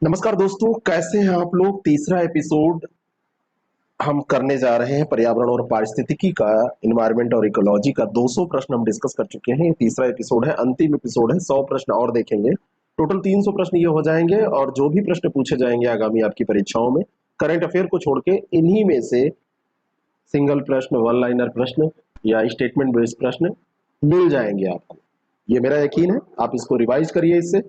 नमस्कार दोस्तों, कैसे हैं आप लोग। तीसरा एपिसोड हम करने जा रहे हैं पर्यावरण और पारिस्थितिकी का, इन्वायरमेंट और इकोलॉजी का। 200 प्रश्न हम डिस्कस कर चुके हैं। ये तीसरा एपिसोड है, अंतिम एपिसोड है। 100 प्रश्न और देखेंगे। टोटल 300 प्रश्न ये हो जाएंगे और जो भी प्रश्न पूछे जाएंगे आगामी आपकी परीक्षाओं में, करंट अफेयर को छोड़ के, इन्हीं में से सिंगल प्रश्न, वन लाइनर प्रश्न या स्टेटमेंट बेस्ड प्रश्न मिल जाएंगे आपको। ये मेरा यकीन है। आप इसको रिवाइज करिए। इससे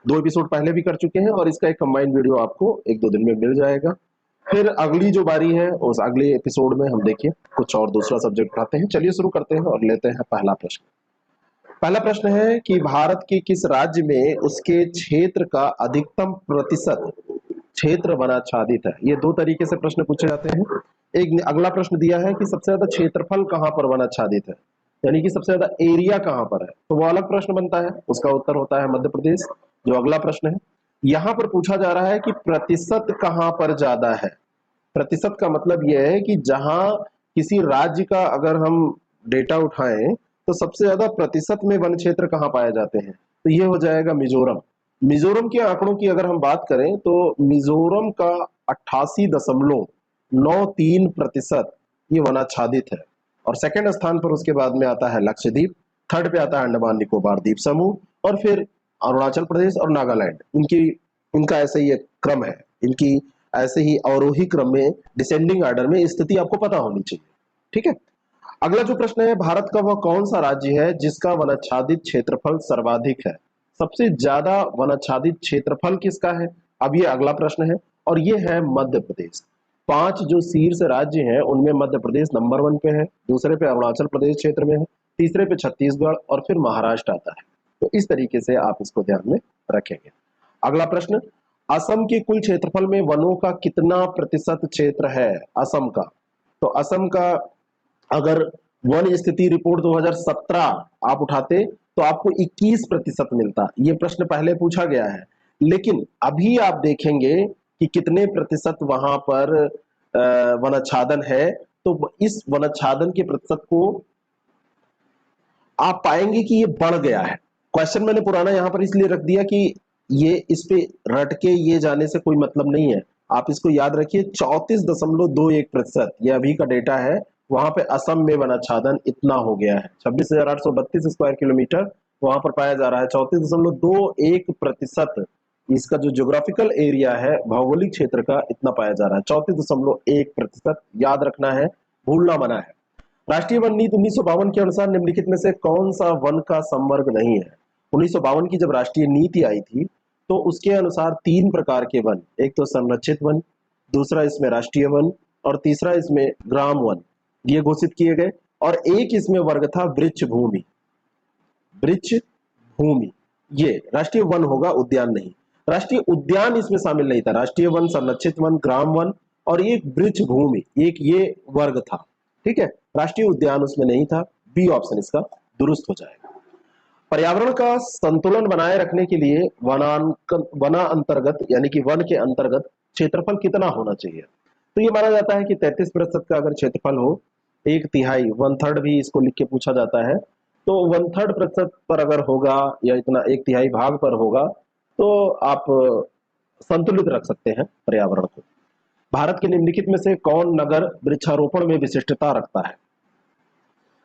2 एपिसोड पहले भी कर चुके हैं और इसका एक कंबाइंड वीडियो आपको 1-2 दिन में मिल जाएगा। फिर अगली जो बारी है उस अगले एपिसोड में हम देखिए कुछ और दूसरा सब्जेक्ट उठाते हैं। चलिए शुरू करते हैं और लेते हैं पहला प्रश्न। पहला प्रश्न है कि भारत के किस राज्य में उसके क्षेत्र का अधिकतम प्रतिशत क्षेत्र वनाच्छादित है। ये 2 तरीके से प्रश्न पूछे जाते हैं। एक अगला प्रश्न दिया है कि सबसे ज्यादा क्षेत्रफल कहां पर वनाच्छादित है, यानी कि सबसे ज्यादा एरिया कहां पर है, तो वो अलग प्रश्न बनता है। उसका उत्तर होता है मध्य प्रदेश, जो अगला प्रश्न है। यहां पर पूछा जा रहा है कि प्रतिशत कहां पर ज्यादा है। प्रतिशत का मतलब यह है कि जहां किसी राज्य का अगर हम डेटा उठाएं तो सबसे ज्यादा प्रतिशत में वन क्षेत्र कहां पाए जाते हैं, तो ये हो जाएगा मिजोरम। मिजोरम के आंकड़ों की अगर हम बात करें तो मिजोरम का 88.93% ये वनाच्छादित है। और सेकंड स्थान पर उसके बाद में आता है लक्षद्वीप, थर्ड पे आता है अंडमान निकोबार द्वीप समूह, और फिर अरुणाचल प्रदेश और नागालैंड। इनका ऐसे ही एक क्रम है। इनकी ऐसे ही अवरोही क्रम में, डिसेंडिंग ऑर्डर में स्थिति आपको पता होनी चाहिए। ठीक है। अगला जो प्रश्न है, भारत का वह कौन सा राज्य है जिसका वनाच्छादित क्षेत्रफल सर्वाधिक है। सबसे ज्यादा वनाच्छादित क्षेत्रफल किसका है, अब ये अगला प्रश्न है। और ये है मध्य प्रदेश। 5 जो शीर्ष राज्य हैं उनमें मध्य प्रदेश नंबर 1 पे है, दूसरे पे अरुणाचल प्रदेश क्षेत्र में है, तीसरे पे छत्तीसगढ़ और फिर महाराष्ट्र आता है। तो इस तरीके से आप इसको ध्यान में रखेंगे। अगला प्रश्न, असम के कुल क्षेत्रफल में वनों का कितना प्रतिशत क्षेत्र है असम का। तो असम का अगर वन स्थिति रिपोर्ट 2017 आप उठाते तो आपको 21% मिलता। ये प्रश्न पहले पूछा गया है, लेकिन अभी आप देखेंगे कि कितने प्रतिशत वहां पर वनाच्छादन है। तो इस वनाच्छादन के प्रतिशत को आप पाएंगे कि ये बढ़ गया है। क्वेश्चन मैंने पुराना यहां पर इसलिए रख दिया कि ये इस पे रट के ये जाने से कोई मतलब नहीं है। आप इसको याद रखिए, 34.21% ये अभी का डेटा है। वहां पे असम में वनाच्छादन इतना हो गया है, 26,832 स्क्वायर किलोमीटर वहां पर पाया जा रहा है। 34.21% इसका जो ज्योग्राफिकल एरिया है, भौगोलिक क्षेत्र का, इतना पाया जा रहा है। 34.1% याद रखना है, भूलना मना है। राष्ट्रीय वन नीति 1952 के अनुसार निम्नलिखित में से कौन सा वन का संवर्ग नहीं है। 1952 की जब राष्ट्रीय नीति आई थी तो उसके अनुसार 3 प्रकार के वन, एक तो संरक्षित वन, दूसरा इसमें राष्ट्रीय वन और तीसरा इसमें ग्राम वन, ये घोषित किए गए। और एक इसमें वर्ग था वृक्ष भूमि। वृक्ष भूमि ये राष्ट्रीय वन होगा, उद्यान नहीं। राष्ट्रीय उद्यान इसमें शामिल नहीं था। राष्ट्रीय वन, संरक्षित वन, ग्राम वन और एक वृक्ष भूमि, एक ये वर्ग था। ठीक है, राष्ट्रीय उद्यान उसमें नहीं था। बी ऑप्शन इसका दुरुस्त हो जाएगा। पर्यावरण का संतुलन बनाए रखने के लिए वना अंतर्गत, यानी कि वन के अंतर्गत क्षेत्रफल कितना होना चाहिए। तो ये माना जाता है कि 33% का अगर क्षेत्रफल हो, 1/3, 1/3 भी इसको लिख के पूछा जाता है, तो 1/3% पर अगर होगा या इतना 1/3 भाग पर होगा तो आप संतुलित रख सकते हैं पर्यावरण को। भारत के निम्नलिखित में से कौन नगर वृक्षारोपण में विशिष्टता रखता है।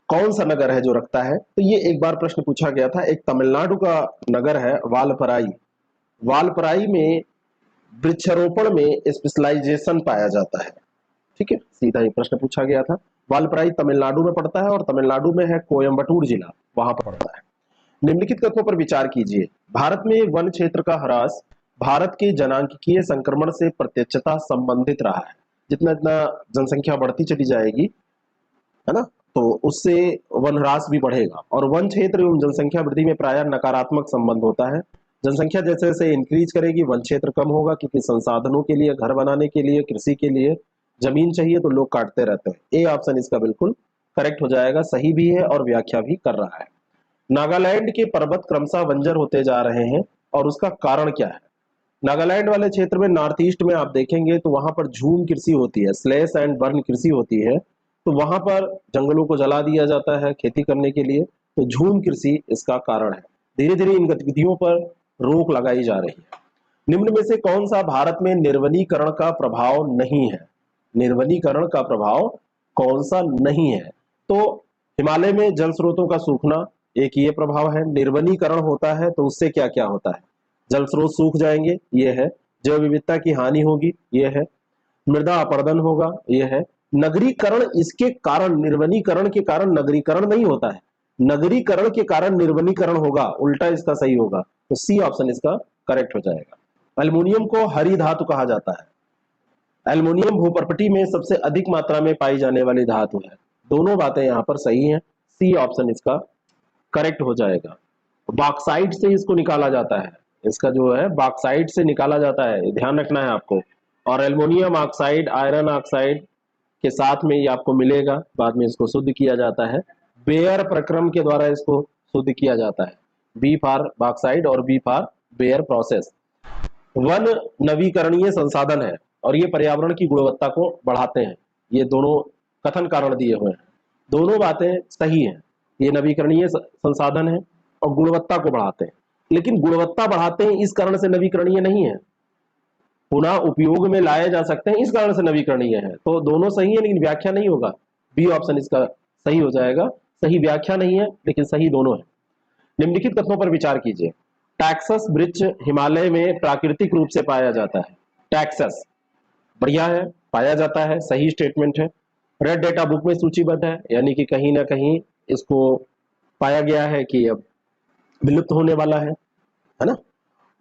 कौन सा नगर है जो रखता है, तो ये एक बार प्रश्न पूछा गया था। एक तमिलनाडु का नगर है वालपराई। वालपराई में वृक्षारोपण में स्पेशलाइजेशन पाया जाता है। ठीक है, सीधा ही प्रश्न पूछा गया था। वालपराई तमिलनाडु में पड़ता है और तमिलनाडु में है कोयम्बटूर जिला, वहां पर पड़ता है। निम्नलिखित तत्वों पर विचार कीजिए। भारत में वन क्षेत्र का ह्रास भारत के जनांकीय संक्रमण से प्रत्यक्षता संबंधित रहा है। जितना जितना जनसंख्या बढ़ती चली जाएगी, है ना, तो उससे वन ह्रास भी बढ़ेगा। और वन क्षेत्र एवं जनसंख्या वृद्धि में प्रायः नकारात्मक संबंध होता है। जनसंख्या जैसे जैसे इंक्रीज करेगी वन क्षेत्र कम होगा, क्योंकि संसाधनों के लिए, घर बनाने के लिए, कृषि के लिए जमीन चाहिए तो लोग काटते रहते हैं। ए ऑप्शन इसका बिल्कुल करेक्ट हो जाएगा, सही भी है और व्याख्या भी कर रहा है। नागालैंड के पर्वत क्रमशः बंजर होते जा रहे हैं और उसका कारण क्या है। नागालैंड वाले क्षेत्र में, नॉर्थ ईस्ट में आप देखेंगे तो वहां पर झूम कृषि होती है, स्लैश एंड बर्न कृषि होती है। तो वहां पर जंगलों को जला दिया जाता है खेती करने के लिए, तो झूम कृषि इसका कारण है। धीरे धीरे इन गतिविधियों पर रोक लगाई जा रही है। निम्न में से कौन सा भारत में निर्वनीकरण का प्रभाव नहीं है? निर्वनीकरण का प्रभाव कौन सा नहीं है? तो हिमालय में जल स्रोतों का सूखना एक ये प्रभाव है। निर्वनीकरण होता है तो उससे क्या क्या होता है? जल स्रोत सूख जाएंगे, ये है। जैव विविधता की हानि होगी, ये है। मृदा अपरदन होगा, ये है। नगरीकरण, इसके कारण, निर्वनीकरण के कारण नगरीकरण नहीं होता है, नगरीकरण के कारण निर्वनीकरण होगा, उल्टा इसका सही होगा। तो सी ऑप्शन इसका करेक्ट हो जाएगा। एल्युमिनियम को हरी धातु कहा जाता है। एल्युमिनियम भूपर्पटी में सबसे अधिक मात्रा में पाई जाने वाली धातु है। दोनों बातें यहां पर सही हैं, सी ऑप्शन इसका करेक्ट हो जाएगा। बॉक्साइट से इसको निकाला जाता है, इसका जो है बॉक्साइट से निकाला जाता है, ध्यान रखना है आपको। और एल्युमिनियम ऑक्साइड, आयरन ऑक्साइड के साथ में ये आपको मिलेगा, बाद में इसको शुद्ध किया जाता है। बेयर प्रक्रम के द्वारा इसको शुद्ध किया जाता है। बी फॉर बॉक्साइड और बी फॉर बेयर प्रोसेस। वन नवीकरणीय संसाधन है और ये पर्यावरण की गुणवत्ता को बढ़ाते हैं। ये दोनों कथन कारण दिए हुए हैं, दोनों बातें सही हैं। ये नवीकरणीय संसाधन है और गुणवत्ता को बढ़ाते हैं, लेकिन गुणवत्ता बढ़ाते हैं इस कारण से नवीकरणीय नहीं है। पुनः उपयोग में लाए जा सकते हैं इस कारण से नवीकरणीय है। तो दोनों सही है लेकिन व्याख्या नहीं होगा। बी ऑप्शन इसका सही हो जाएगा। सही व्याख्या नहीं है लेकिन सही दोनों है। निम्नलिखित कथनों पर विचार कीजिए। टैक्सस वृक्ष हिमालय में प्राकृतिक रूप से पाया जाता है। टैक्सस बढ़िया है, पाया जाता है, सही स्टेटमेंट है। रेड डेटा बुक में सूचीबद्ध है, यानी कि कहीं ना कहीं इसको पाया गया है कि अब विलुप्त होने वाला है ना।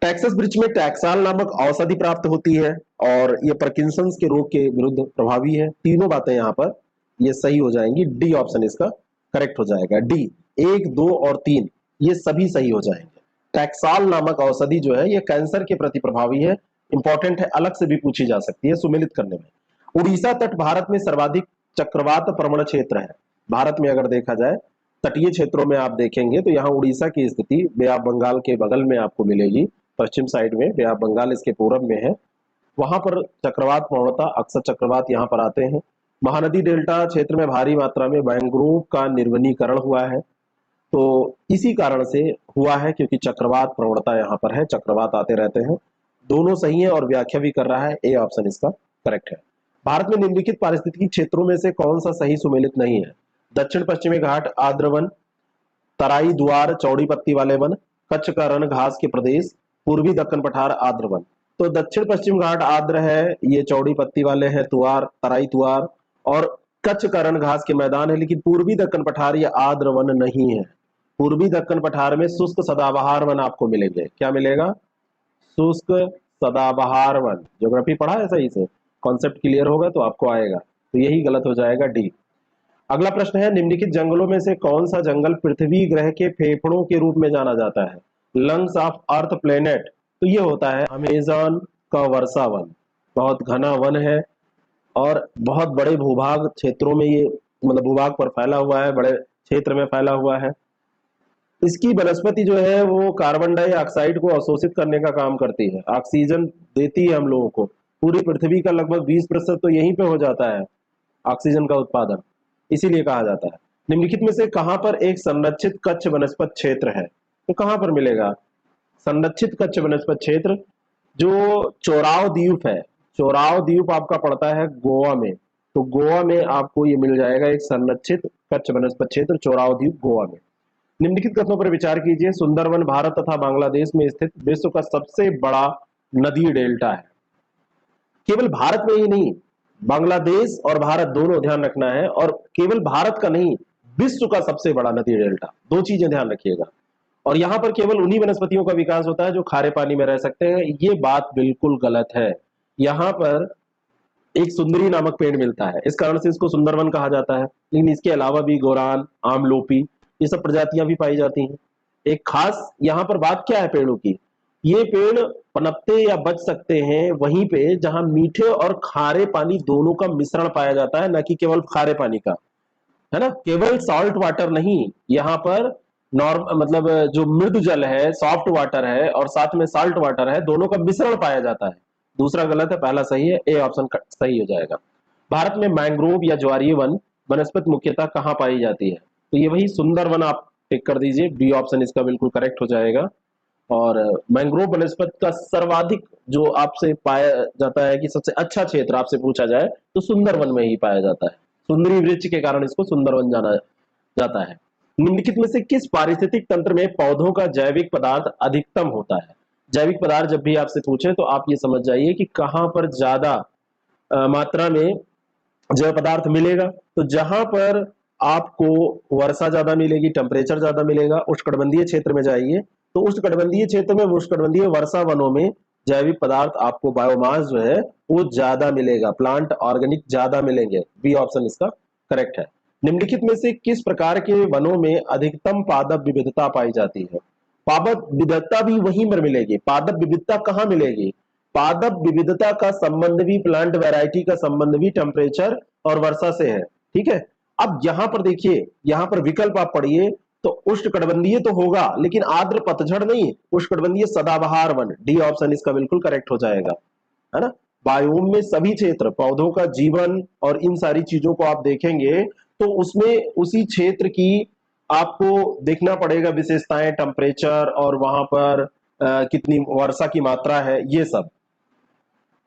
टैक्सस वृक्ष में टैक्साल नामक औषधि प्राप्त होती है और ये पार्किंसंस के रोग के विरुद्ध प्रभावी है। तीनों बातें यहाँ पर ये सही हो जाएंगी। डी ऑप्शन इसका करेक्ट हो जाएगा। डी, 1, 2 और 3 ये सभी सही हो जाएंगे। टैक्साल नामक औषधि जो है ये कैंसर के प्रति प्रभावी है, इंपॉर्टेंट है, अलग से भी पूछी जा सकती है सुमेलित करने में। उड़ीसा तट भारत में सर्वाधिक चक्रवात प्रवण क्षेत्र है। भारत में अगर देखा जाए तटीय क्षेत्रों में आप देखेंगे तो यहाँ उड़ीसा की स्थिति बे ऑफ बंगाल के बगल में आपको मिलेगी। पश्चिम साइड में बे ऑफ बंगाल इसके पूर्व में है, वहां पर चक्रवात प्रवणता, अक्सर चक्रवात यहाँ पर आते हैं। महानदी डेल्टा क्षेत्र में भारी मात्रा में मैंग्रोव का निर्वनीकरण हुआ है, तो इसी कारण से हुआ है क्योंकि चक्रवात प्रवणता यहाँ पर है, चक्रवात आते रहते हैं। दोनों सही है और व्याख्या भी कर रहा है। ए ऑप्शन इसका करेक्ट है। भारत में निम्नलिखित पारिस्थितिक क्षेत्रों में से कौन सा सही सुमेलित नहीं है? दक्षिण पश्चिमी घाट आर्द्र वन, तराई द्वार चौड़ी पत्ती वाले वन, कच्छ का रण घास के प्रदेश, पूर्वी दक्कन पठार आर्द्र वन। तो दक्षिण पश्चिम घाट आर्द्र है, ये चौड़ी पत्ती वाले हैं, तुआर, तराई तुआर और कच्छ का रण घास के मैदान है। लेकिन पूर्वी दक्कन पठार ये आर्द्र वन नहीं है। पूर्वी दक्कन पठार में शुष्क सदाबहार वन आपको मिलेंगे। क्या मिलेगा? शुष्क सदाबहार वन। ज्योग्राफी पढ़ा है सही से, कॉन्सेप्ट क्लियर होगा तो आपको आएगा। तो यही गलत हो जाएगा, डी। अगला प्रश्न है, निम्नलिखित जंगलों में से कौन सा जंगल पृथ्वी ग्रह के फेफड़ों के रूप में जाना जाता है? Lungs of earth planet. तो ये होता है अमेज़न का वर्षा वन। बहुत घना वन है और बहुत बड़े भूभाग क्षेत्रों में ये, मतलब भूभाग पर फैला हुआ है, बड़े क्षेत्र में फैला हुआ है। इसकी वनस्पति जो है वो कार्बन डाइऑक्साइड को अवशोषित करने का काम करती है, ऑक्सीजन देती है हम लोगों को। पूरी पृथ्वी का लगभग 20% तो यहीं पे हो जाता है ऑक्सीजन का उत्पादन, इसीलिए कहा जाता है। निम्नलिखित में से कहां पर एक संरक्षित कच्छ वनस्पत क्षेत्र है? तो कहां पर मिलेगा संरक्षित कच्छ वनस्पत क्षेत्र? जो चोराव द्वीप है, चोराव द्वीप आपका पड़ता है गोवा में, तो गोवा में आपको ये मिल जाएगा एक संरक्षित कच्छ वनस्पत क्षेत्र, चोराव द्वीप, गोवा में। निम्नलिखित कथनों पर विचार कीजिए। सुंदरवन भारत तथा बांग्लादेश में स्थित विश्व का सबसे बड़ा नदी डेल्टा है। केवल भारत में ही नहीं, बांग्लादेश और भारत दोनों ध्यान रखना है, और केवल भारत का नहीं, विश्व का सबसे बड़ा नदी डेल्टा। दो चीजें ध्यान रखिएगा। और यहां पर केवल उन्हीं वनस्पतियों का विकास होता है जो खारे पानी में रह सकते हैं। ये बात बिल्कुल गलत है। यहां पर एक सुंदरी नामक पेड़ मिलता है, इस कारण से इसको सुंदरवन कहा जाता है। लेकिन इसके अलावा भी गोरान, आमलोपी, ये सब प्रजातियां भी पाई जाती हैं। एक खास यहाँ पर बात क्या है पेड़ों की, ये पेड़ पनपते या बच सकते हैं वहीं पे जहां मीठे और खारे पानी दोनों का मिश्रण पाया जाता है, न कि केवल खारे पानी का, है ना। केवल सॉल्ट वाटर नहीं, यहाँ पर नॉर्म मतलब जो मृदु जल है, सॉफ्ट वाटर है और साथ में साल्ट वाटर है, दोनों का मिश्रण पाया जाता है। दूसरा गलत है, पहला सही है। ए ऑप्शन सही हो जाएगा। भारत में मैंग्रोव या ज्वारीय वन वनस्पति मुख्यतः कहाँ पाई जाती है? तो ये वही सुंदर वन आप टिक कर दीजिए। बी ऑप्शन इसका बिल्कुल करेक्ट हो जाएगा। और मैंग्रोव वनस्पति का सर्वाधिक जो आपसे पाया जाता है कि सबसे अच्छा क्षेत्र आपसे पूछा जाए तो सुंदरवन में ही पाया जाता है। सुंदरी वृक्ष के कारण इसको सुंदरवन जाना जाता है। निम्नलिखित में से किस पारिस्थितिक तंत्र में पौधों का जैविक पदार्थ अधिकतम होता है? जैविक पदार्थ जब भी आपसे पूछे तो आप ये समझ जाइए कि कहां पर ज्यादा मात्रा में जैव पदार्थ मिलेगा। तो जहां पर आपको वर्षा ज्यादा मिलेगी, टेम्परेचर ज्यादा मिलेगा, उष्णकटिबंधीय क्षेत्र में जाइए तो उष्णकटिबंधीय क्षेत्र में, उष्णकटिबंधीय वर्षा वनों में जैविक पदार्थ आपको बायोमास जो है वो ज्यादा मिलेगा, प्लांट ऑर्गेनिक ज्यादा मिलेंगे। बी ऑप्शन इसका करेक्ट है। निम्नलिखित में से किस प्रकार के वनों में अधिकतम पादप विविधता पाई जाती है? पादप विविधता भी वहीं पर मिलेगी। पादप विविधता कहां मिलेगी? पादप विविधता का संबंध भी, प्लांट वैरायटी का संबंध भी टेम्परेचर और वर्षा से है। ठीक है, अब यहां पर देखिए, यहां पर विकल्प आप पढ़िए तो उष्णकटिबंधीय तो होगा लेकिन आर्द्र पतझड़ नहीं, उष्णकटिबंधीय सदाबहार वन। डी ऑप्शन इसका बिल्कुल करेक्ट हो जाएगा, है ना। बायोम में सभी क्षेत्र, पौधों का जीवन और इन सारी चीजों को आप देखेंगे तो उसमें उसी क्षेत्र की आपको देखना पड़ेगा विशेषताएं, टेम्परेचर और वहां पर कितनी वर्षा की मात्रा है, ये सब।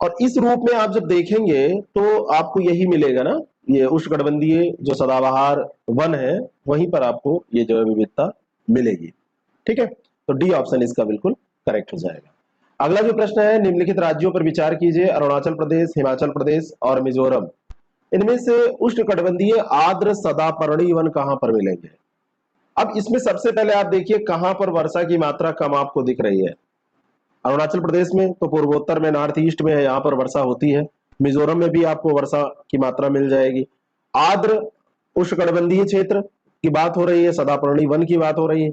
और इस रूप में आप जब देखेंगे तो आपको यही मिलेगा ना, ये उष्णकटिबंधीय जो सदाबहार वन है वहीं पर आपको ये जैव विविधता मिलेगी। ठीक है, तो डी ऑप्शन इसका बिल्कुल करेक्ट हो जाएगा। अगला जो प्रश्न है, निम्नलिखित राज्यों पर विचार कीजिए, अरुणाचल प्रदेश, हिमाचल प्रदेश और मिजोरम। इनमें से उष्णकटिबंधीय आर्द्र सदापर्णी वन कहां पर मिलेंगे? अब इसमें सबसे पहले आप देखिए कहां पर वर्षा की मात्रा कम आपको दिख रही है। अरुणाचल प्रदेश में तो पूर्वोत्तर में, नॉर्थ ईस्ट में है, यहाँ पर वर्षा होती है। मिजोरम में भी आपको वर्षा की मात्रा मिल जाएगी। आर्द्र उष्णकटिबंधीय क्षेत्र की बात हो रही है, सदापर्णी वन की बात हो रही है।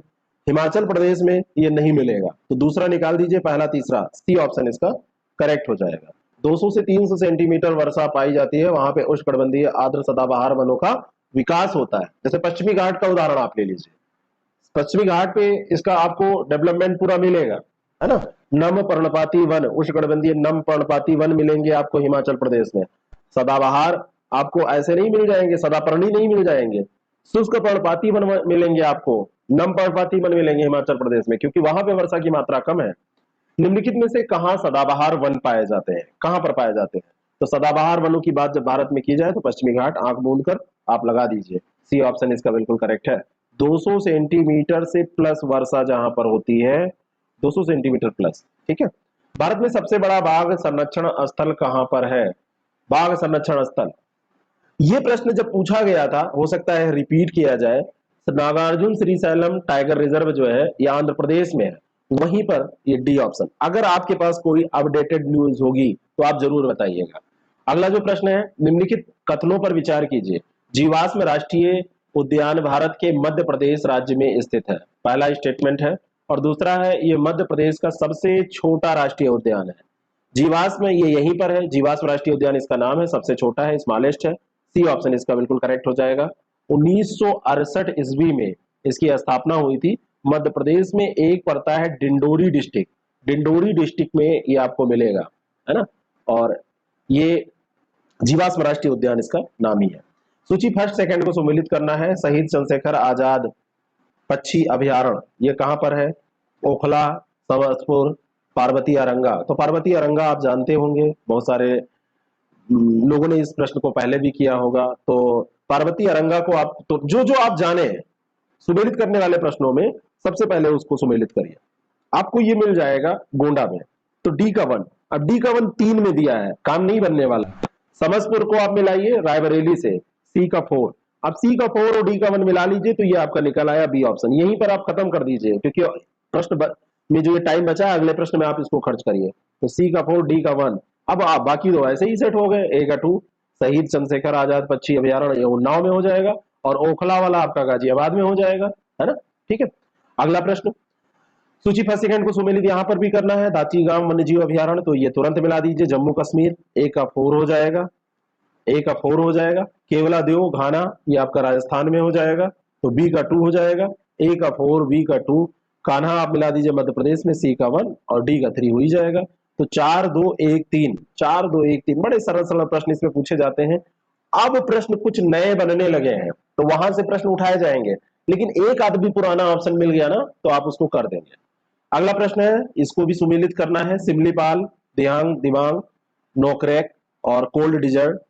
हिमाचल प्रदेश में ये नहीं मिलेगा, तो दूसरा निकाल दीजिए, पहला तीसरा, सी ऑप्शन इसका करेक्ट हो जाएगा। 200 से 300 सेंटीमीटर वर्षा पाई जाती है, वहां पे उष्णकटिबंधीय आर्द्र सदाबहार वनों का विकास होता है। जैसे पश्चिमी घाट का उदाहरण आप ले लीजिए, पश्चिमी घाट पे इसका आपको डेवलपमेंट पूरा मिलेगा, है ना। नम पर्णपाती वन, उष्णकटिबंधीय नम पर्णपाती वन मिलेंगे आपको हिमाचल प्रदेश में। सदाबहार आपको ऐसे नहीं मिल जाएंगे, सदापर्णी नहीं मिल जाएंगे, शुष्क पर्णपाती वन मिलेंगे आपको, नम पर्णपाती वन मिलेंगे हिमाचल प्रदेश में, क्योंकि वहां पे वर्षा की मात्रा कम है। निम्नलिखित में से कहां सदाबहार वन पाए जाते हैं? कहां पर पाए जाते हैं? तो सदाबहार वनों की बात जब भारत में की जाए तो पश्चिमी घाट, आंख मूंद कर आप लगा दीजिए, सी ऑप्शन इसका बिल्कुल करेक्ट है। 200 सेंटीमीटर से प्लस वर्षा जहां पर होती है, 200 सेंटीमीटर प्लस। ठीक है, भारत में सबसे बड़ा बाघ संरक्षण स्थल कहां पर है? बाघ संरक्षण स्थल, ये प्रश्न जब पूछा गया था, हो सकता है रिपीट किया जाए। नागार्जुन श्रीशैलम टाइगर रिजर्व जो है ये आंध्र प्रदेश में है, वहीं पर ये डी ऑप्शन। अगर आपके पास कोई अपडेटेड न्यूज होगी तो आप जरूर बताइएगा। अगला जो प्रश्न है, निम्नलिखित कथनों पर विचार कीजिए। जीवाश्म राष्ट्रीय उद्यान भारत के मध्य प्रदेश राज्य में स्थित है, पहला स्टेटमेंट है। और दूसरा है, ये मध्य प्रदेश का सबसे छोटा राष्ट्रीय उद्यान है। जीवाश्म ये यहीं पर है, जीवाश्म राष्ट्रीय उद्यान इसका नाम है, सबसे छोटा है, स्मॉलेस्ट है। सी ऑप्शन इसका बिल्कुल करेक्ट हो जाएगा। 1968 ईस्वी में इसकी स्थापना हुई थी। मध्य प्रदेश में एक पड़ता है डिंडोरी डिस्ट्रिक्ट, डिंडोरी डिस्ट्रिक्ट में ये आपको मिलेगा, है ना। और ये जीवाश्म राष्ट्रीय उद्यान इसका नाम ही है। सूची फर्स्ट सेकंड को सम्मिलित करना है। शहीद चंद्रशेखर आजाद पक्षी अभयारण्य ये कहां पर है? ओखला, समस्तपुर, पार्वती अरंगा। तो पार्वती अरंगा आप जानते होंगे, बहुत सारे लोगों ने इस प्रश्न को पहले भी किया होगा। तो पार्वती अरंगा को आप तो जो जो आप जाने सुमेलित करने वाले प्रश्नों में सबसे पहले उसको सुमेलित करिए, आपको ये मिल जाएगा गोंडा में। तो डी का वन, अब डी का वन 3 में दिया है, काम नहीं बनने वाला। समसपुर को आप मिलाइए रायबरेली से, सी का 4। अब सी का 4 और डी का 1 मिला लीजिए तो ये आपका निकल आया बी ऑप्शन। यहीं पर आप खत्म कर दीजिए, क्योंकि प्रश्न में जो ये टाइम बचा है अगले प्रश्न में आप इसको खर्च करिए। तो सी का 4, डी का 1। अब आप बाकी दो ऐसे ही सेट हो गए, ए का 2 शहीद चंद्रशेखर आजाद पक्षी अभयारण्य ये उन्नाव में हो जाएगा, और ओखला वाला आपका गाजियाबाद में हो जाएगा, है ना। ठीक है, अगला प्रश्न, सूची फर्स्ट सेकंड को सुमेलित यहां पर भी करना है। दाची गांव वन्यजीव अभयारण्य, तो ये तुरंत मिला दीजिए, जम्मू कश्मीर, ए का 4 हो जाएगा, ए का 4 हो जाएगा। केवला देव घाना ये आपका राजस्थान में हो जाएगा, तो बी का 2 हो जाएगा। ए का 4, बी का 2, कान्हा आप मिला दीजिए मध्य प्रदेश में, सी का 1 और डी का 3 हो ही जाएगा। तो 4 2 1 3, 4 2 1 3, बड़े सरल सरल प्रश्न इसमें पूछे जाते हैं। अब प्रश्न कुछ नए बनने लगे हैं तो वहां से प्रश्न उठाए जाएंगे, लेकिन एक आध भी पुराना ऑप्शन मिल गया ना तो आप उसको कर देंगे। अगला प्रश्न है, इसको भी सुमेलित करना है। सिमलीपाल, दियांग, दिबांग, नोकरेक और कोल्ड डिजर्ट।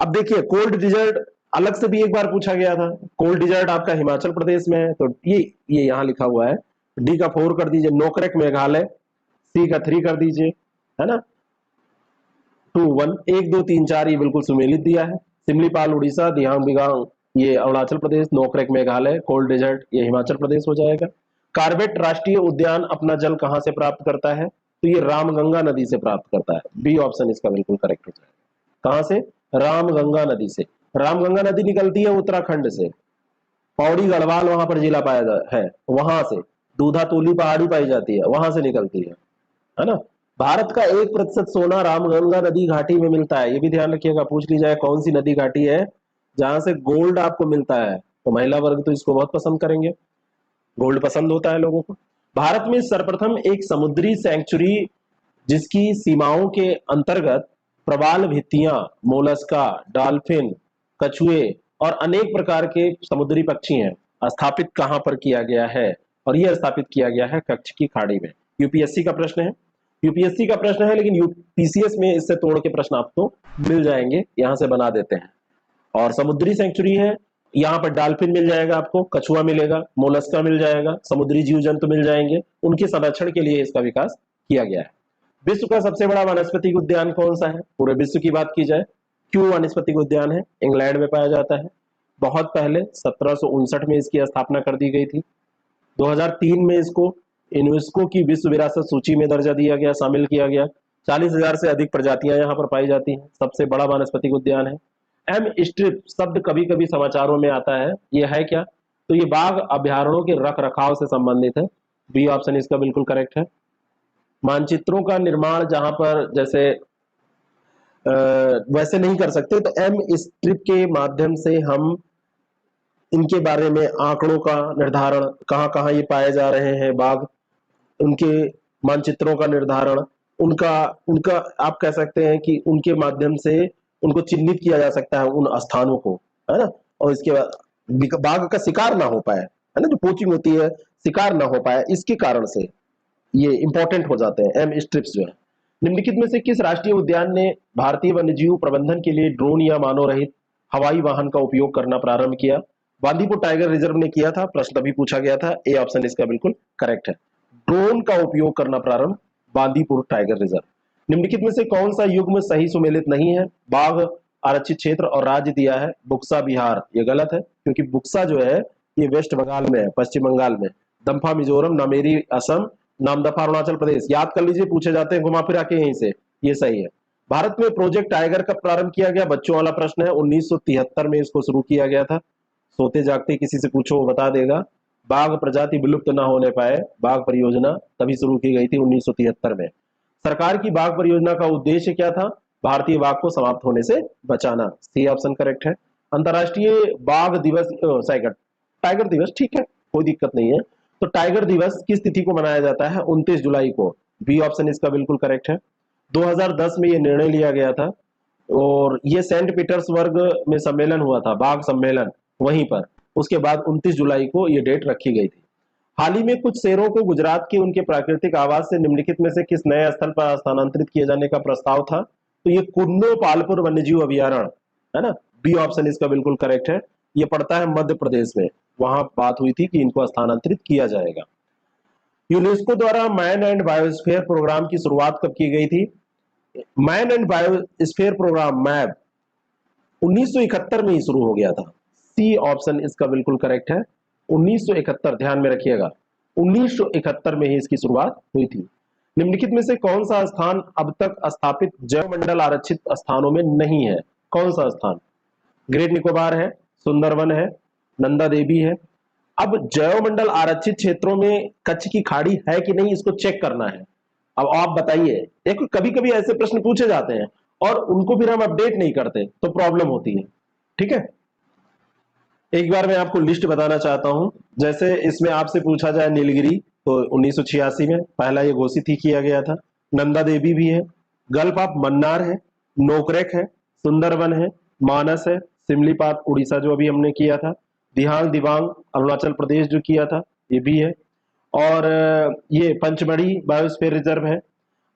अब देखिए, कोल्ड डिजर्ट अलग से भी एक बार पूछा गया था। कोल्ड डिजर्ट आपका हिमाचल प्रदेश में है, तो ये यहां लिखा हुआ है। डी का 4 कर दीजिए, नोकरेक मेघालय। सी का 3 कर दीजिए, है ना। 2 1 1 2 3 4 ये बिल्कुल सुमेलित दिया है। सिमलीपाल उड़ीसा, दिहांग बिगांग ये अरुणाचल प्रदेश, नोकरेक मेघालय, कोल्ड डेजर्ट ये हिमाचल प्रदेश हो जाएगा। कार्बेट राष्ट्रीय उद्यान अपना जल कहां से प्राप्त करता है? तो ये रामगंगा नदी से प्राप्त करता है। बी ऑप्शन इसका बिल्कुल करेक्ट हो जाएगा। कहां से? रामगंगा नदी से। रामगंगा नदी निकलती है उत्तराखंड से, पौड़ी गढ़वाल वहां पर जिला पाया है, वहां से। दूधा तोली पहाड़ी पाई जाती है, वहां से निकलती है ना। भारत का 1% सोना रामगंगा नदी घाटी में मिलता है, ये भी ध्यान रखिएगा। पूछ ली जाए कौन सी नदी घाटी है जहां से गोल्ड आपको मिलता है, तो महिला वर्ग तो इसको बहुत पसंद करेंगे, गोल्ड पसंद होता है लोगों को। भारत में सर्वप्रथम एक समुद्री सेंचुरी जिसकी सीमाओं के अंतर्गत प्रवाल भित्तियां, मोलस्का, डॉल्फिन, कछुए और अनेक प्रकार के समुद्री पक्षी हैं, स्थापित कहां पर किया गया है? और यह स्थापित किया गया है कच्छ की खाड़ी में। यूपीएससी का प्रश्न है, यूपीएससी का प्रश्न है, लेकिन यूपीसीएस में इससे तोड़ के प्रश्न आपको मिल जाएंगे, यहां से बना देते हैं। और समुद्री सेंचुरी है, यहाँ पर डॉल्फिन मिल जाएगा आपको, कछुआ मिलेगा, मोलस्का मिल जाएगा, समुद्री जीव जंतु मिल जाएंगे, उनके संरक्षण के लिए इसका विकास किया गया है। विश्व का सबसे बड़ा वनस्पतिक उद्यान कौन सा है? पूरे विश्व की बात की जाए, क्यों वनस्पतिक उद्यान है? इंग्लैंड में पाया जाता है। बहुत पहले 1759 में इसकी स्थापना कर दी गई थी। 2003 में इसको यूनेस्को की विश्व विरासत सूची में दर्जा दिया गया, शामिल किया गया। 40,000 से अधिक प्रजातियां यहाँ पर पाई जाती हैं। सबसे बड़ा वनस्पतिक उद्यान है। एम स्ट्रिप शब्द कभी कभी समाचारों में आता है, ये है क्या? तो ये बाघ अभ्यारण्यों के रख रखाव से संबंधित है। बी ऑप्शन इसका बिल्कुल करेक्ट है। मानचित्रों का निर्माण जहां पर जैसे वैसे नहीं कर सकते, तो एम स्ट्रिप के माध्यम से हम इनके बारे में आंकड़ों का निर्धारण, कहां कहां ये पाए जा रहे हैं बाघ, उनके मानचित्रों का निर्धारण, उनका उनका आप कह सकते हैं कि उनके माध्यम से उनको चिन्हित किया जा सकता है उन स्थानों को, है ना। और इसके बाद बाघ का शिकार ना हो पाए, है ना, जो पोचिंग होती है, शिकार ना हो पाए, इसके कारण से ये इंपॉर्टेंट हो जाते हैं एम स्ट्रिप्स जो है। निम्नलिखित में से किस राष्ट्रीय उद्यान ने भारतीय वन्यजीव प्रबंधन के लिए ड्रोन या मानव रहित हवाई वाहन का उपयोग करना प्रारंभ किया? बांदीपुर टाइगर रिजर्व ने किया था, प्रश्न तभी पूछा गया था। ए ऑप्शन इसका बिल्कुल करेक्ट है। ड्रोन का उपयोग करना प्रारंभ बांदीपुर टाइगर रिजर्व। निम्नलिखित में से कौन सा युग्म सही सुमेलित नहीं है? बाघ, आरक्षित क्षेत्र और राज्य दिया है बुक्सा बिहार, ये गलत है, क्योंकि बुक्सा जो है ये वेस्ट बंगाल में है, पश्चिम बंगाल में। दम्फा मिजोरम, नामेरी असम, नामदफा अरुणाचल प्रदेश। याद कर लीजिए, पूछे जाते हैं घुमा फिरा के यहीं से, ये सही है। भारत में प्रोजेक्ट टाइगर कब प्रारंभ किया गया? बच्चों वाला प्रश्न है। 1973 में इसको शुरू किया गया था। सोते जागते किसी से पूछो वो बता देगा। बाघ प्रजाति विलुप्त ना होने पाए, बाघ परियोजना तभी शुरू की गई थी 1973 में। सरकार की बाघ परियोजना का उद्देश्य क्या था? भारतीय बाघ को समाप्त होने से बचाना। सी ऑप्शन करेक्ट है। अंतरराष्ट्रीय बाघ दिवस, टाइगर दिवस, ठीक है, कोई दिक्कत नहीं है। तो टाइगर दिवस किस तिथि को मनाया जाता है? 29 जुलाई को। बी ऑप्शन इसका बिल्कुल करेक्ट है। 2010 में यह निर्णय लिया गया था और ये सेंट पीटर्सबर्ग में सम्मेलन हुआ था, बाघ सम्मेलन, वहीं पर। उसके बाद 29 जुलाई को ये डेट रखी गई थी। हाल ही में कुछ शेरों को गुजरात के उनके प्राकृतिक आवास से निम्नलिखित में से किस नए स्थल पर स्थानांतरित किए जाने का प्रस्ताव था? तो ये कुन्नो पालपुर वन्यजीव अभ्यारण्य, है ना। बी ऑप्शन इसका बिल्कुल करेक्ट है। ये पड़ता है मध्य प्रदेश में, वहां बात हुई थी कि इनको स्थानांतरित किया जाएगा। यूनेस्को द्वारा मैन एंड बायोस्फीयर प्रोग्राम की शुरुआत कब की गई थी? मैन एंड बायोस्फीयर प्रोग्राम मैब 1971 में ही शुरू हो गया था। सी ऑप्शन इसका बिल्कुल करेक्ट है। 1971, ध्यान में रखिएगा, 1971 में ही इसकी शुरुआत हुई थी। निम्नलिखित में से कौन सा स्थान अब तक स्थापित जैव मंडल आरक्षित स्थानों में नहीं है? कौन सा स्थान? ग्रेट निकोबार है, सुंदरवन है, नंदा देवी है। अब जैव मंडल आरक्षित क्षेत्रों में कच्छ की खाड़ी है कि नहीं, इसको चेक करना है। अब आप बताइए, देखो कभी कभी ऐसे प्रश्न पूछे जाते हैं और उनको फिर हम अपडेट नहीं करते तो प्रॉब्लम होती है, ठीक है। एक बार मैं आपको लिस्ट बताना चाहता हूं। जैसे इसमें आपसे पूछा जाए नीलगिरी, तो 1986 में पहला ये घोषित ही किया गया था। नंदा देवी भी है, गल्फ ऑफ मन्नार है, नोकरेक है, सुंदरवन है, मानस है, सिमलीपाल उड़ीसा जो अभी हमने किया था, दिहांग दिबांग अरुणाचल प्रदेश जो किया था ये भी है, और ये पंचमढ़ी बायोस्फीयर रिजर्व है।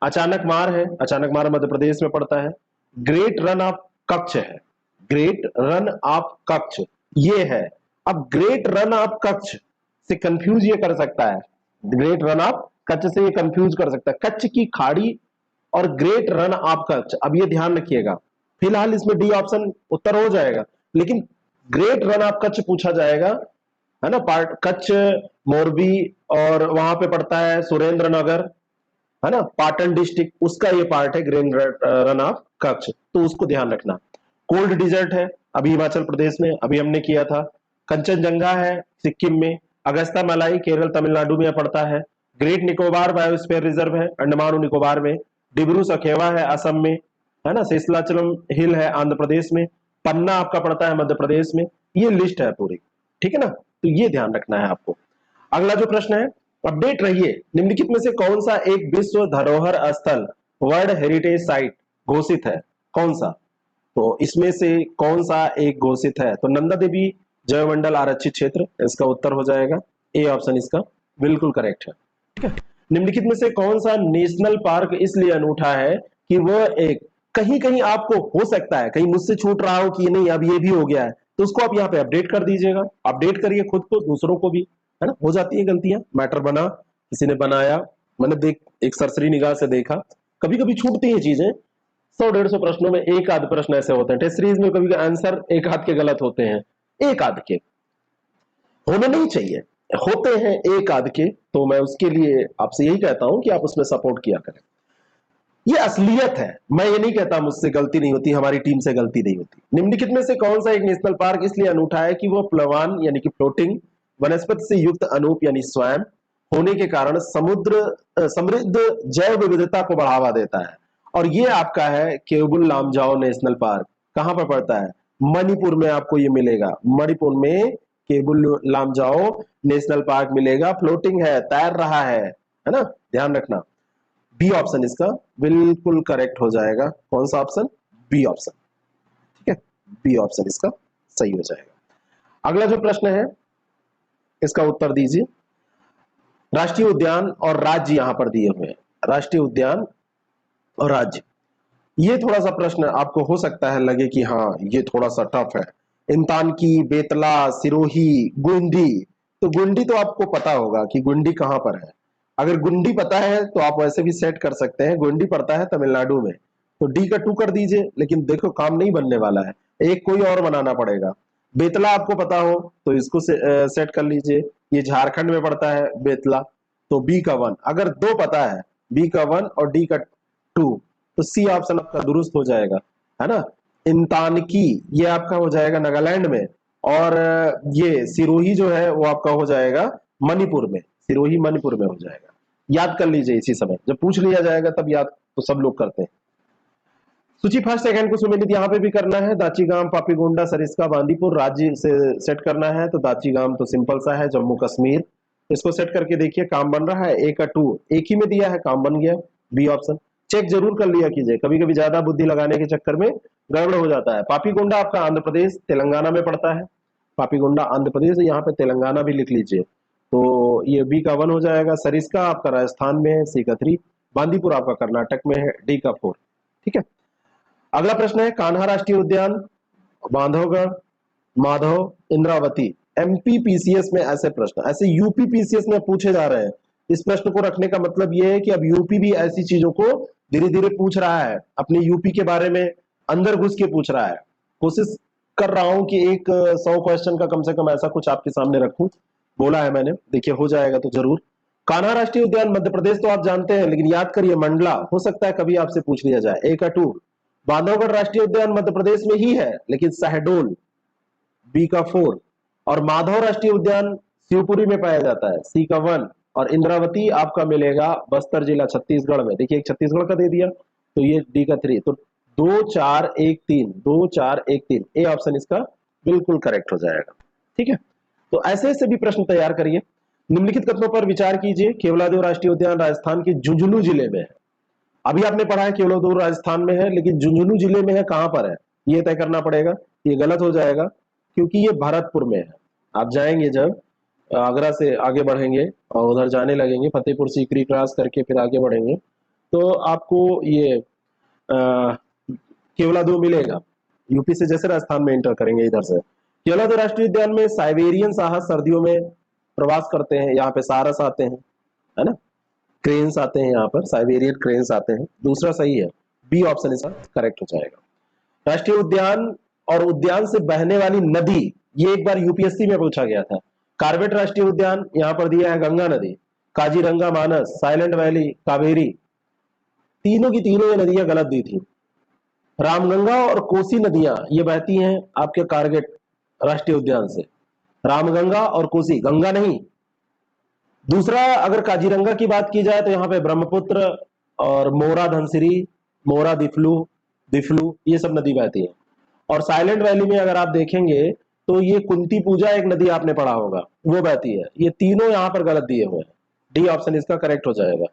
अचानक मार है, अचानक मार मध्य प्रदेश में पड़ता है। ग्रेट रन ऑफ कच्छ है, ग्रेट रन ऑफ कच्छ ये है। अब ग्रेट रन ऑफ कच्छ से कंफ्यूज ये कर सकता है, ग्रेट रन ऑफ कच्छ से ये कंफ्यूज कर सकता है, कच्छ की खाड़ी और ग्रेट रन ऑफ कच्छ। अब ये ध्यान रखिएगा, फिलहाल इसमें डी ऑप्शन उत्तर हो जाएगा, लेकिन ग्रेट रन ऑफ कच्छ पूछा जाएगा, है ना। पार्ट कच्छ, मोरबी और वहां पे पड़ता है सुरेंद्र नगर, है ना, पाटन डिस्ट्रिक्ट, उसका ये पार्ट है ग्रेट रन ऑफ कच्छ, तो उसको ध्यान रखना। कोल्ड डिजर्ट है अभी हिमाचल प्रदेश में, अभी हमने किया था। कंचनजंगा है सिक्किम में। अगस्ता मलाई केरल तमिलनाडु में पड़ता है। ग्रेट निकोबार बायोस्फीयर रिजर्व है अंडमान और निकोबार में। डिब्रू सखेवा है असम में, है ना। शेषाचलम हिल है आंध्र प्रदेश में। पन्ना आपका पड़ता है मध्य प्रदेश में। ये लिस्ट है पूरी, ठीक है ना, तो ये ध्यान रखना है आपको। अगला जो प्रश्न है, अपडेट रहिए, निम्नलिखित में से कौन सा एक विश्व धरोहर स्थल वर्ल्ड हेरिटेज साइट घोषित है, कौन सा? तो इसमें से कौन सा एक घोषित है? तो नंदा देवी जयमंडल आरक्षित क्षेत्र इसका उत्तर हो जाएगा, ए ऑप्शन इसका बिल्कुल करेक्ट है, ठीक है। निम्नलिखित में से कौन सा नेशनल पार्क इसलिए अनूठा है कि वह एक, कहीं कहीं आपको हो सकता है कहीं मुझसे छूट रहा हो कि नहीं अब ये भी हो गया है, तो उसको आप यहाँ पे अपडेट कर दीजिएगा, अपडेट करिए खुद को, दूसरों को भी, है ना। हो जाती है गलतियां, मैटर बना, किसी ने बनाया, मैंने देख एक सरसरी निगाह से देखा, कभी कभी छूटती है चीजें। 100-150 प्रश्नों में एक आध प्रश्न ऐसे होते हैं, टेस्ट सीरीज में कभी आंसर एक आध के गलत होते हैं, एक आध के होने नहीं चाहिए, होते हैं एक आध के, तो मैं उसके लिए आपसे यही कहता हूं कि आप उसमें सपोर्ट किया करें। ये असलियत है, मैं ये नहीं कहता मुझसे गलती नहीं होती, हमारी टीम से गलती नहीं होती। निम्नलिखित में से कौन सा एक नेशनल पार्क इसलिए अनूठा है कि वह प्लवान यानी कि फ्लोटिंग वनस्पति से युक्त अनूप यानी स्वयं होने के कारण समुद्र समृद्ध जैव विविधता को बढ़ावा देता है। और ये आपका है केबुल लामजाओ नेशनल पार्क, कहां पर पड़ता है? मणिपुर में आपको ये मिलेगा, मणिपुर में केबुल लामजाओ नेशनल पार्क मिलेगा। फ्लोटिंग है, तैर रहा है ना, ध्यान रखना। बी ऑप्शन इसका बिल्कुल करेक्ट हो जाएगा, कौन सा ऑप्शन? बी ऑप्शन, ठीक है, बी ऑप्शन इसका सही हो जाएगा। अगला जो प्रश्न है इसका उत्तर दीजिए। राष्ट्रीय उद्यान और राज्य यहां पर दिए हुए हैं, राष्ट्रीय उद्यान और राज्य। ये थोड़ा सा प्रश्न आपको हो सकता है लगे कि हाँ ये थोड़ा सा टफ है। इंतानकी, बेतला, सिरोही, गुंडी। तो गुंडी तो आपको पता होगा कि गुंडी कहां पर है। अगर गुंडी पता है तो आप वैसे भी सेट कर सकते हैं, गुंडी पड़ता है तमिलनाडु में, तो डी का 2 कर दीजिए, लेकिन देखो काम नहीं बनने वाला है, एक कोई और बनाना पड़ेगा। बेतला आपको पता हो तो इसको सेट कर लीजिए, ये झारखंड में पड़ता है बेतला, तो बी का 1। अगर 2 पता है, बी का 1 और डी का 2, तो सी ऑप्शन आपका दुरुस्त हो जाएगा, है ना। इंतानकी ये आपका हो जाएगा नागालैंड में, और ये सिरोही जो है वो आपका हो जाएगा मणिपुर में, सिरोही मणिपुर में हो जाएगा। याद कर लीजिए इसी समय, जब पूछ लिया जाएगा तब याद तो सब लोग करते हैं। सूची फर्स्ट सेकंड को सुमेलित यहाँ पे भी करना है, दाचीगाम, पापीगोंडा, सरिस्का, बांदीपुर। राज्य से सेट करना है तो दाचीगाम तो सिंपल सा है, जम्मू कश्मीर। इसको सेट करके देखिए काम बन रहा है, ए का 2 एक ही में दिया है, काम बन गया, बी ऑप्शन। चेक जरूर कर लिया कीजिए, कभी कभी ज्यादा बुद्धि लगाने के चक्कर में गड़बड़ हो जाता है। पापीगोंडा आपका आंध्र प्रदेश तेलंगाना में पड़ता है, पापीगोंडा आंध्र प्रदेश, यहाँ पे तेलंगाना भी लिख लीजिए, तो ये बी का 1 हो जाएगा। सरिस्का आपका राजस्थान में है, सी का 3। बांदीपुर आपका कर्नाटक में है, डी का 4, ठीक है। अगला प्रश्न है कान्हा राष्ट्रीय उद्यान, बांधवगढ़, माधव, इंद्रावती। एमपी पीसीएस में ऐसे प्रश्न, ऐसे यूपी पीसीएस में पूछे जा रहे हैं। इस प्रश्न को रखने का मतलब यह है कि अब यूपी भी ऐसी चीजों को धीरे धीरे पूछ रहा है, अपने यूपी के बारे में अंदर घुस के पूछ रहा है। कोशिश कर रहा हूं कि एक 100 क्वेश्चन का कम से कम ऐसा कुछ आपके सामने रखूं, बोला है मैंने, देखिए हो जाएगा तो जरूर। कान्हा राष्ट्रीय उद्यान मध्य प्रदेश तो आप जानते हैं, लेकिन याद करिए मंडला, हो सकता है कभी आपसे पूछ लिया जाए, ए का 2। बांधवगढ़ राष्ट्रीय उद्यान मध्य प्रदेश में ही है, लेकिन शहडोल, बी का 4। और माधव राष्ट्रीय उद्यान शिवपुरी में पाया जाता है, सी का 1। और इंद्रावती आपका मिलेगा बस्तर जिला छत्तीसगढ़ में, देखिए एक छत्तीसगढ़ का दे दिया, तो ये डी का 3। तो 2 4 1 3, 2 4 1 3, ए ऑप्शन इसका बिल्कुल करेक्ट हो जाएगा, ठीक है। तो ऐसे ऐसे भी प्रश्न तैयार करिए। निम्नलिखित कथनों पर विचार कीजिए। केवलादेव राष्ट्रीय उद्यान राजस्थान के झुंझुनू जिले में है। अभी आपने पढ़ा है केवलादेव राजस्थान में है, लेकिन झुंझुनू जिले में है, कहां पर है ये तय करना पड़ेगा। ये गलत हो जाएगा क्योंकि ये भरतपुर में है। आप जाएंगे जब आगरा से आगे बढ़ेंगे और उधर जाने लगेंगे, फतेहपुर सीकरी क्रॉस करके फिर आगे बढ़ेंगे, तो आपको ये केवलादेव मिलेगा। यूपी से जैसे राजस्थान में एंटर करेंगे इधर से, केवलादेव राष्ट्रीय उद्यान में साइबेरियन साहस सर्दियों में प्रवास करते हैं, यहाँ पे सारस आते हैं, है ना, क्रेन्स आते हैं, यहाँ पर साइबेरियन क्रेन्स आते हैं। दूसरा सही है, बी ऑप्शन इसका करेक्ट हो जाएगा। राष्ट्रीय उद्यान और उद्यान से बहने वाली नदी, ये एक बार यूपीएससी में पूछा गया था। कार्बेट राष्ट्रीय उद्यान यहाँ पर दिया है गंगा नदी, काजीरंगा मानस, साइलेंट वैली, कावेरी, तीनों की तीनों ये नदियां गलत दी थी। रामगंगा और कोसी नदियां ये बहती हैं आपके कारगिल राष्ट्रीय उद्यान से, रामगंगा और कोसी, गंगा नहीं। दूसरा, अगर काजीरंगा की बात की जाए तो यहाँ पे ब्रह्मपुत्र और मोरा धनसिरी, मोरा दिफलू, दिफलू ये सब नदी बहती है। और साइलेंट वैली में अगर आप देखेंगे तो ये कुंती पूजा एक नदी आपने पढ़ा होगा, वो बहती है। ये तीनों यहाँ पर गलत दिए हुए हैं, डी ऑप्शन इसका करेक्ट हो जाएगा।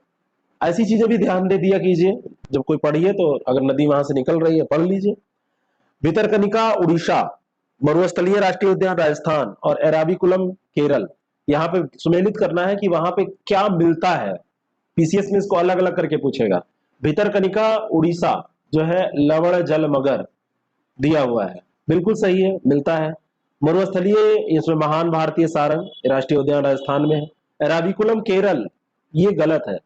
ऐसी चीजें भी ध्यान दे दिया कीजिए, जब कोई पढ़िए तो अगर नदी वहां से निकल रही है पढ़ लीजिए। भितरकनिका उड़ीसा, मरुस्थलीय राष्ट्रीय उद्यान राजस्थान और एराविकुलम केरल, यहाँ पे सुमेलित करना है कि वहां पे क्या मिलता है। पीसीएस में इसको अलग अलग करके पूछेगा। भितरकनिका उड़ीसा जो है लवण जल मगर दिया हुआ है, बिल्कुल सही है, मिलता है। मरुस्थलीय, इसमें महान भारतीय सारंग राष्ट्रीय उद्यान राजस्थान में है। एराविकुलम केरल ये गलत है।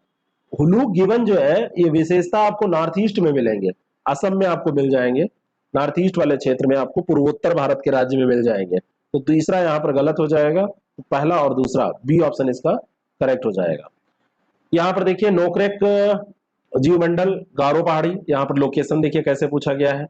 हुलू गिवन जो है ये विशेषता आपको नॉर्थ ईस्ट में मिलेंगे, असम में आपको मिल जाएंगे, नॉर्थ ईस्ट वाले क्षेत्र में आपको पूर्वोत्तर भारत के राज्य में मिल जाएंगे। तो तीसरा यहाँ पर गलत हो जाएगा, तो पहला और दूसरा बी ऑप्शन इसका करेक्ट हो जाएगा। यहाँ पर देखिए नोकरेक जीवमंडल गारो पहाड़ी, यहाँ पर लोकेशन देखिए कैसे पूछा गया है।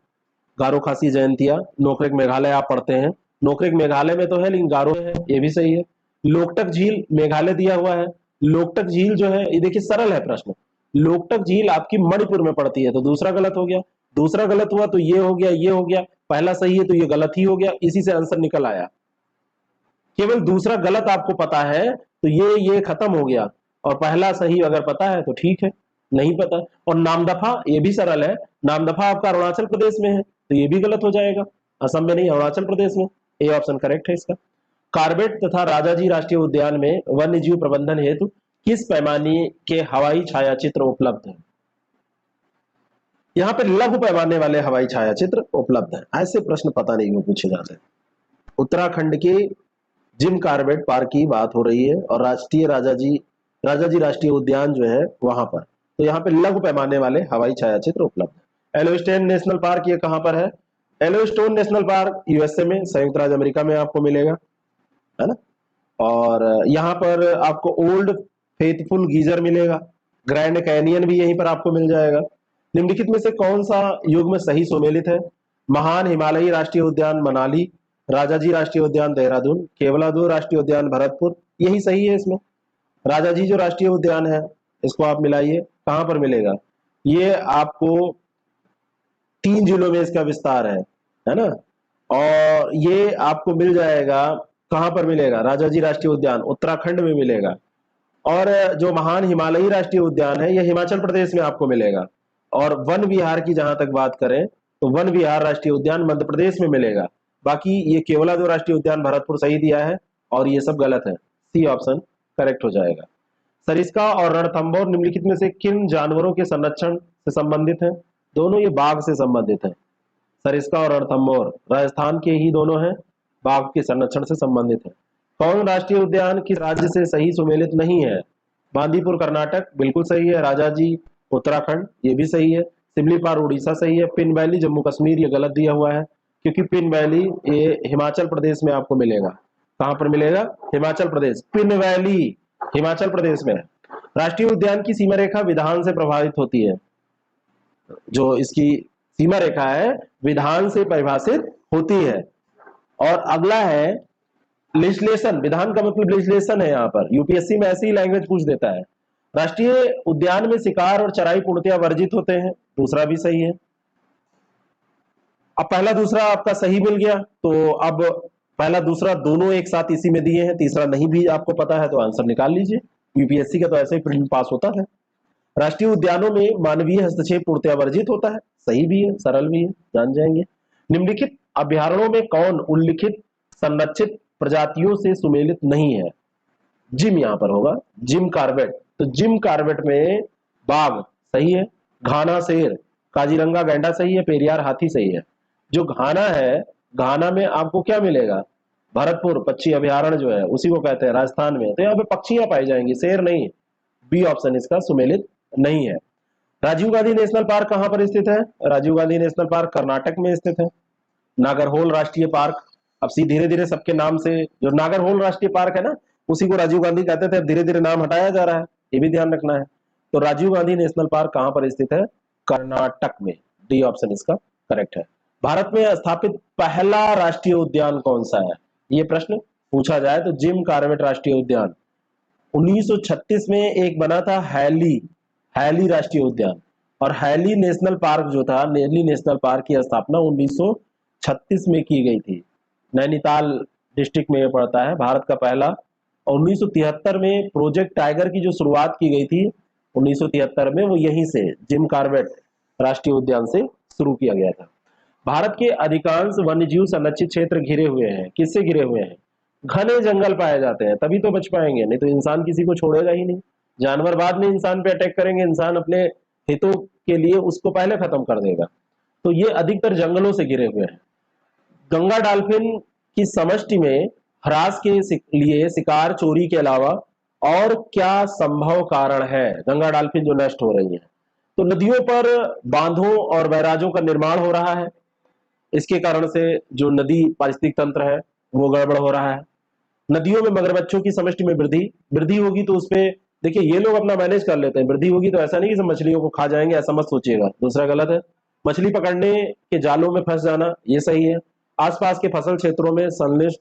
गारो खासी जयंतिया, नोकरेक मेघालय आप पढ़ते हैं, नोकरेक मेघालय में तो है लेकिन गारो है, ये भी सही है। लोकटक झील मेघालय दिया हुआ है। लोकटक झील जो है ये देखिए सरल है प्रश्न, लोकटक झील आपकी मणिपुर में पड़ती है, तो दूसरा गलत हो गया। दूसरा गलत हुआ तो ये हो गया, ये हो गया, पहला सही है तो ये गलत ही हो गया, इसी से आंसर निकल आया। केवल दूसरा गलत आपको पता है तो ये खत्म हो गया, और पहला सही अगर पता है तो ठीक है, नहीं पता। और नामदफा ये भी सरल है, नामदफा आपका अरुणाचल प्रदेश में है तो ये भी गलत हो जाएगा, असम में नहीं अरुणाचल प्रदेश में, ए ऑप्शन करेक्ट है इसका। कार्बेट तथा राजाजी राष्ट्रीय उद्यान में वन्य जीव प्रबंधन हेतु किस पैमाने के हवाई छायाचित्र उपलब्ध है। यहाँ पे लघु पैमाने वाले हवाई छायाचित्र उपलब्ध है। ऐसे प्रश्न पता नहीं क्यों पूछे जाते हैं। उत्तराखंड के जिम कार्बेट पार्क की बात हो रही है और राजाजी राष्ट्रीय उद्यान जो है वहां पर, तो यहाँ पे लघु पैमाने वाले हवाई छायाचित्र उपलब्ध है। एलोस्टेन नेशनल पार्क ये कहां पर है? एलोस्टोन नेशनल पार्क यूएसए में, संयुक्त राज्य अमेरिका में आपको मिलेगा, है ना। और यहाँ पर आपको ओल्ड फेथफुल गीजर मिलेगा, ग्रैंड कैनियन भी यहीं पर आपको मिल जाएगा। निम्नलिखित में से कौन सा युग में सही सुमेलित है? महान हिमालयी राष्ट्रीय उद्यान मनाली, राजाजी राष्ट्रीय उद्यान देहरादून, केवलादेव राष्ट्रीय उद्यान भरतपुर, यही सही है इसमें। राजाजी जो राष्ट्रीय उद्यान है इसको आप मिलाइए, कहां पर मिलेगा? ये आपको 3 जिलों में इसका विस्तार है ना। और ये आपको मिल जाएगा, कहां पर मिलेगा? राजाजी राष्ट्रीय उद्यान उत्तराखंड में मिलेगा। और जो महान हिमालयी राष्ट्रीय उद्यान है यह हिमाचल प्रदेश में आपको मिलेगा। और वन विहार की जहां तक बात करें तो वन विहार राष्ट्रीय उद्यान मध्य प्रदेश में मिलेगा। बाकी ये केवलादेव राष्ट्रीय उद्यान भरतपुर सही दिया है और ये सब गलत है, सी ऑप्शन करेक्ट हो जाएगा। सरिस्का और रणथंभौर निम्नलिखित में से किन जानवरों के संरक्षण से संबंधित है? दोनों ये बाघ से संबंधित है। सरिस्का और रणथंभौर राजस्थान के ही दोनों हैं, बाघ के संरक्षण से संबंधित है। कौन राष्ट्रीय उद्यान किस राज्य से सही सुमेलित नहीं है? बांदीपुर कर्नाटक बिल्कुल सही है, राजाजी उत्तराखंड ये भी सही है, सिमलीपाल उड़ीसा सही है, पिन वैली जम्मू कश्मीर ये गलत दिया हुआ है, क्योंकि पिन वैली ये हिमाचल प्रदेश में आपको मिलेगा। कहां पर मिलेगा? हिमाचल प्रदेश, पिन वैली हिमाचल प्रदेश में है। राष्ट्रीय उद्यान की सीमा रेखा विधान से प्रभावित होती है, जो इसकी सीमा रेखा है विधान से परिभाषित होती है। और अगला है लेजिस्लेशन, विधान का मतलब लेजिस्लेशन है। यहाँ पर यूपीएससी में ऐसी ही लैंग्वेज पूछ देता है। राष्ट्रीय उद्यान में शिकार और चराई पूर्णतया वर्जित होते हैं, दूसरा भी सही है। अब पहला दूसरा आपका सही मिल गया, तो अब पहला दूसरा दोनों एक साथ इसी में दिए हैं, तीसरा नहीं भी आपको पता है तो आंसर निकाल लीजिए। यूपीएससी का तो ऐसे ही प्रीलिम पास होता है। राष्ट्रीय उद्यानों में मानवीय हस्तक्षेप पूर्णतया वर्जित होता है, सही भी है, सरल भी है, जान जाएंगे। निम्नलिखित अभ्यारण्यों में कौन उल्लिखित संरक्षित प्रजातियों से सुमेलित नहीं है? जिम यहां पर होगा, जिम कार्बेट। तो जिम कार्बेट में बाघ सही है, घाना शेर, काजीरंगा गैंडा सही है, पेरियार हाथी सही है। जो घाना है, घाना में आपको क्या मिलेगा, भरतपुर पक्षी अभयारण्य जो है उसी को कहते हैं राजस्थान में, तो यहाँ पे पक्षियां पाई जाएंगी, शेर नहीं। बी ऑप्शन इसका सुमेलित नहीं है। राजीव गांधी नेशनल पार्क कहां पर स्थित है? राजीव गांधी नेशनल पार्क कर्नाटक में स्थित है। नागरहोल राष्ट्रीय पार्क, अब सी धीरे धीरे सबके नाम से, जो नागरहोल राष्ट्रीय पार्क है ना, उसी को राजीव गांधी कहते थे, अब धीरे धीरे नाम हटाया जा रहा है, ये भी ध्यान रखना है। तो राजीव गांधी नेशनल पार्क कहां पर स्थित है? कर्नाटक में। डी ऑप्शन इसका करेक्ट है। भारत में स्थापित पहला राष्ट्रीय उद्यान कौन सा है? ये प्रश्न पूछा जाए तो जिम कार्बेट राष्ट्रीय उद्यान 1936 में एक बना था, हैली, हैली राष्ट्रीय उद्यान। और हैली नेशनल पार्क जो था, हैली नेशनल पार्क की स्थापना 1936 में की गई थी। नैनीताल डिस्ट्रिक्ट में ये पड़ता है, भारत का पहला। और 1973 में प्रोजेक्ट टाइगर की जो शुरुआत की गई थी 1973 में, वो यहीं से जिम कार्बेट राष्ट्रीय उद्यान से शुरू किया गया था। भारत के अधिकांश वन्यजीव संरक्षित क्षेत्र घिरे हुए हैं, किससे घिरे हुए हैं? घने जंगल पाए जाते हैं, तभी तो बच पाएंगे, नहीं तो इंसान किसी को छोड़ेगा ही नहीं। जानवर बाद में इंसान पे अटैक करेंगे, इंसान अपने हितों के लिए उसको पहले खत्म कर देगा। तो ये अधिकतर जंगलों से घिरे हुए हैं। गंगा डॉल्फिन की समष्टि में ह्रास के लिए शिकार चोरी के अलावा और क्या संभव कारण है? गंगा डॉल्फिन जो नष्ट हो रही है, तो नदियों पर बांधों और बैराजों का निर्माण हो रहा है, इसके कारण से जो नदी पारिस्थितिक तंत्र है वो गड़बड़ हो रहा है। नदियों में मगरमच्छों की समष्टि में वृद्धि, वृद्धि होगी तो उसपे देखिए ये लोग अपना मैनेज कर लेते हैं, वृद्धि होगी तो ऐसा नहीं कि सब मछलियों को खा जाएंगे, ऐसा मत सोचिएगा, दूसरा गलत है। मछली पकड़ने के जालों में फंस जाना ये सही है। आसपास के फसल क्षेत्रों में संश्लिष्ट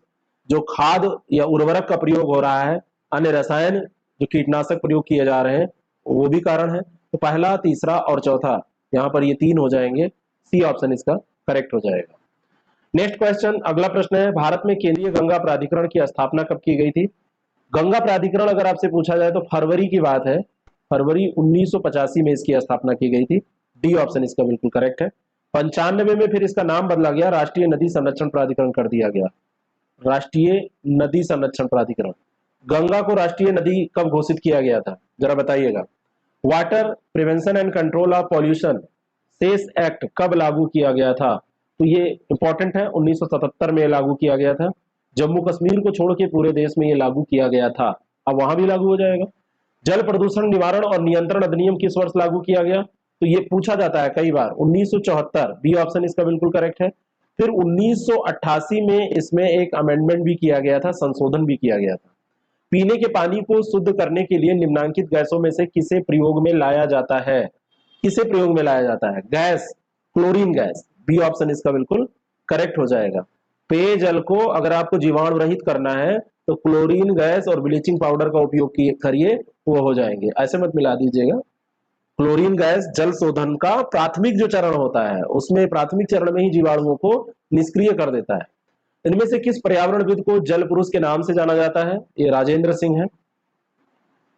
जो खाद या उर्वरक का प्रयोग हो रहा है, अन्य रसायन जो कीटनाशक प्रयोग किए जा रहे हैं, वो भी कारण है। तो पहला, तीसरा और चौथा, यहाँ पर ये तीन हो जाएंगे, सी ऑप्शन इसका करेक्ट हो जाएगा। नेक्स्ट क्वेश्चन, अगला प्रश्न है, भारत में केंद्रीय गंगा प्राधिकरण की स्थापना कब की गई थी? गंगा प्राधिकरण अगर आपसे पूछा जाए तो फरवरी की बात है, फरवरी 1985 में इसकी स्थापना की गई थी। डी ऑप्शन इसका बिल्कुल करेक्ट है। 95 में फिर इसका नाम बदला गया, राष्ट्रीय नदी संरक्षण प्राधिकरण कर दिया गया, राष्ट्रीय नदी संरक्षण प्राधिकरण। गंगा को राष्ट्रीय नदी कब घोषित किया गया था, जरा बताइएगा। Water prevention and control of pollution cess act कब लागू किया गया था? तो ये इंपॉर्टेंट है, 1977 में लागू किया गया था। जम्मू कश्मीर को छोड़ के पूरे देश में ये लागू किया गया था, अब वहां भी लागू हो जाएगा। जल प्रदूषण निवारण और नियंत्रण अधिनियम किस वर्ष लागू किया गया? तो ये पूछा जाता है कई बार, 1974। बी ऑप्शन इसका बिल्कुल करेक्ट है। फिर 1988 में इसमें एक अमेंडमेंट भी किया गया था, संशोधन भी किया गया था। पीने के पानी को शुद्ध करने के लिए निम्नलिखित गैसों में से किसे प्रयोग में लाया जाता है? किसे प्रयोग में लाया जाता है? Gas, chlorine gas. B option इसका बिल्कुल करेक्ट हो जाएगा। पेयजल को अगर आपको जीवाणु रहित करना है तो क्लोरीन गैस और ब्लीचिंग पाउडर का उपयोग करिए, वो हो जाएंगे, ऐसे मत मिला दीजिएगा। क्लोरीन गैस जल शोधन का प्राथमिक जो चरण होता है, उसमें प्राथमिक चरण में ही जीवाणुओं को निष्क्रिय कर देता है। इनमें से किस पर्यावरणविद को जल पुरुष के नाम से जाना जाता है? ये राजेंद्र सिंह है।